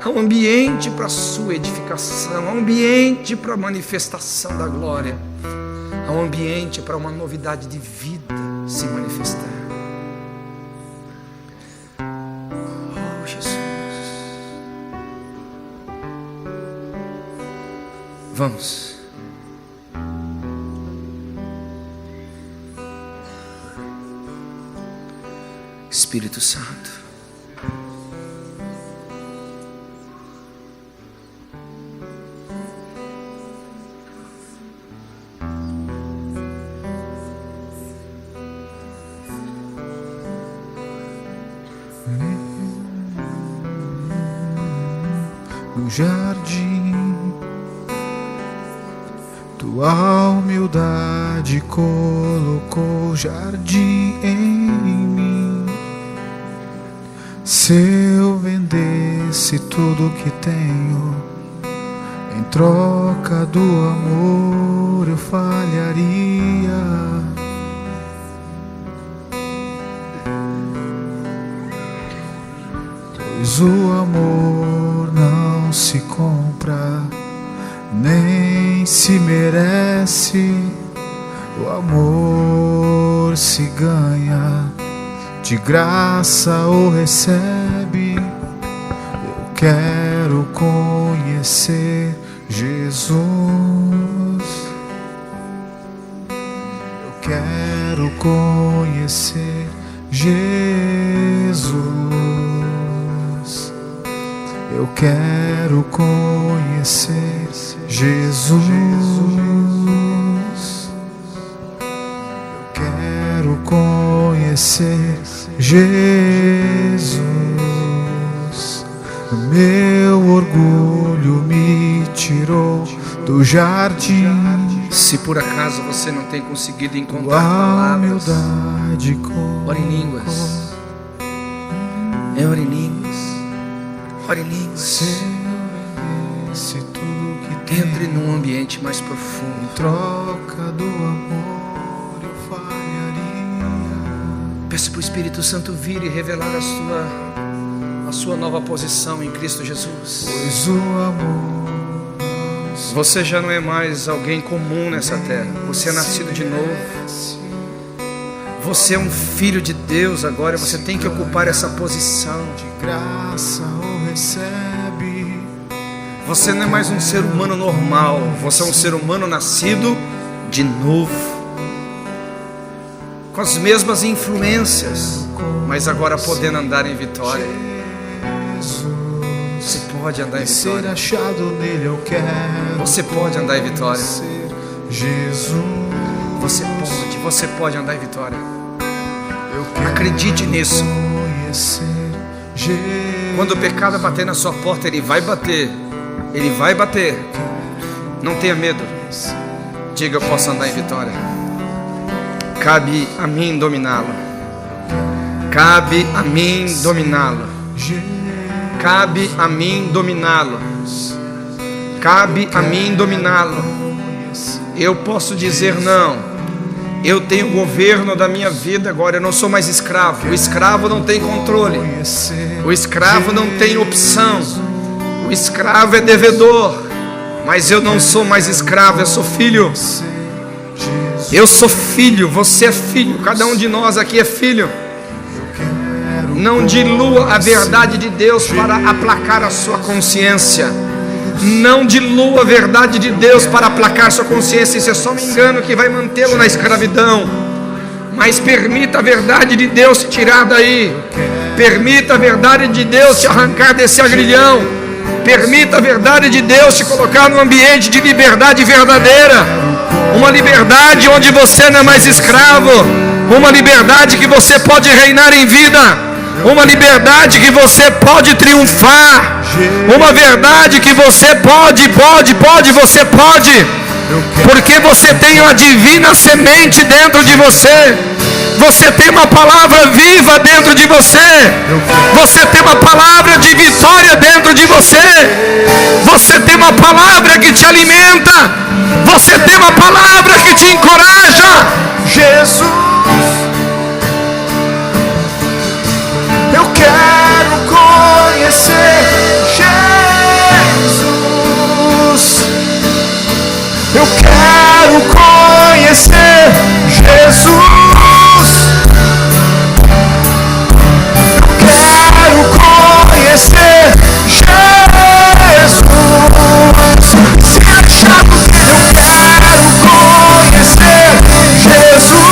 Há um ambiente para a sua edificação. Há um ambiente para a manifestação da glória. Há um ambiente para uma novidade de vida se manifestar. Oh, Jesus. Vamos. Espírito Santo, no jardim, tua humildade colocou jardim em mim. Se eu vendesse tudo que tenho, em troca do amor eu falharia. Pois o amor não se compra, nem se merece. O amor se ganha, de graça o recebe. Eu quero conhecer Jesus. Eu quero conhecer Jesus. Eu quero conhecer Jesus. Eu quero conhecer Jesus. Meu orgulho me tirou do jardim. Se por acaso você não tem conseguido encontrar palavras, ore em línguas. Ore em línguas. Ore em línguas. Entre num ambiente mais profundo. Em troca do amor eu falharia. Peça para o Espírito Santo vir e revelar a sua nova posição em Cristo Jesus. Pois o amor, você já não é mais alguém comum nessa terra. Você é nascido de novo. Você é um filho de Deus agora. Você tem que ocupar essa posição. De graça o recebe. Você não é mais um ser humano normal. Você é um ser humano nascido de novo, com as mesmas influências, mas agora podendo andar em vitória. Você pode andar em Ser vitória. achado nele eu quero. Você pode andar em vitória. Ser Jesus. Você pode andar em vitória. Eu quero Acredite nisso. conhecer Jesus. Quando o pecado bater na sua porta, ele vai bater. Ele vai bater. Não tenha medo. Diga: eu posso andar em vitória. Cabe a mim dominá-lo. Cabe a mim dominá-lo. Cabe a mim dominá-lo. Cabe a mim dominá-lo. Eu posso dizer não. Eu tenho governo da minha vida agora. Eu não sou mais escravo. O escravo não tem controle. O escravo não tem opção. O escravo é devedor. Mas eu não sou mais escravo. Eu sou filho. Eu sou filho. Você é filho. Cada um de nós aqui é filho. Não dilua a verdade de Deus para aplacar a sua consciência. Não dilua a verdade de Deus para aplacar sua consciência. Isso é só um engano que vai mantê-lo na escravidão. Mas permita a verdade de Deus te tirar daí. Permita a verdade de Deus te arrancar desse agrilhão. Permita a verdade de Deus te colocar num ambiente de liberdade verdadeira. Uma liberdade onde você não é mais escravo. Uma liberdade que você pode reinar em vida. Uma liberdade que você pode triunfar. Uma verdade que você pode. Porque você tem uma divina semente dentro de você. Você tem uma palavra viva dentro de você. Você tem uma palavra de vitória dentro de você. Você tem uma palavra que te alimenta. Você tem uma palavra que te encoraja. Jesus, eu quero conhecer Jesus. Eu quero conhecer Jesus. Eu quero conhecer Jesus. Se achado nele, eu quero conhecer Jesus.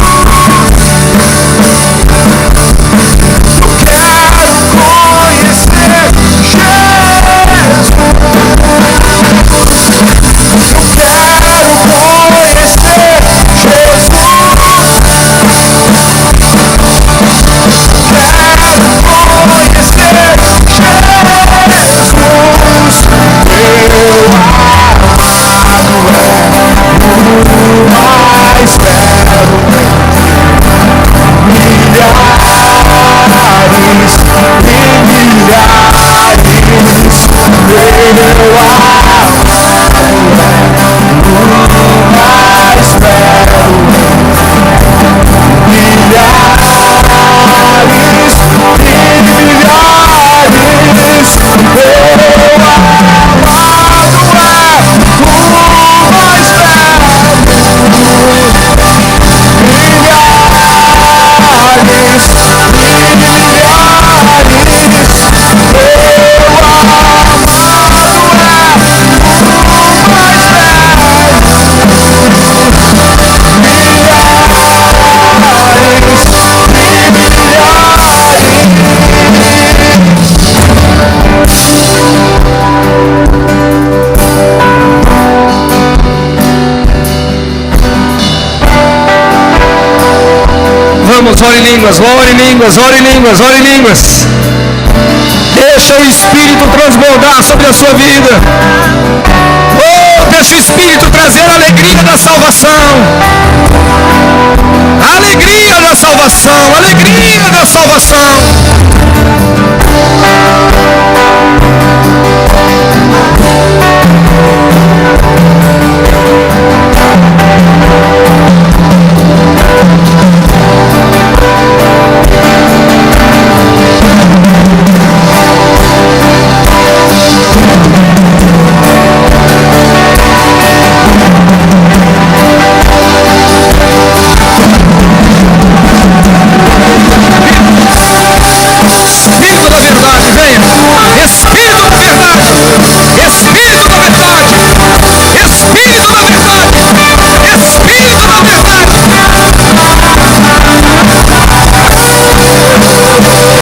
Ore em línguas, ore em línguas, ore em línguas, ore em línguas. Deixa o Espírito transbordar sobre a sua vida. Oh, deixa o Espírito trazer a alegria da salvação. A alegria da salvação, a alegria da salvação.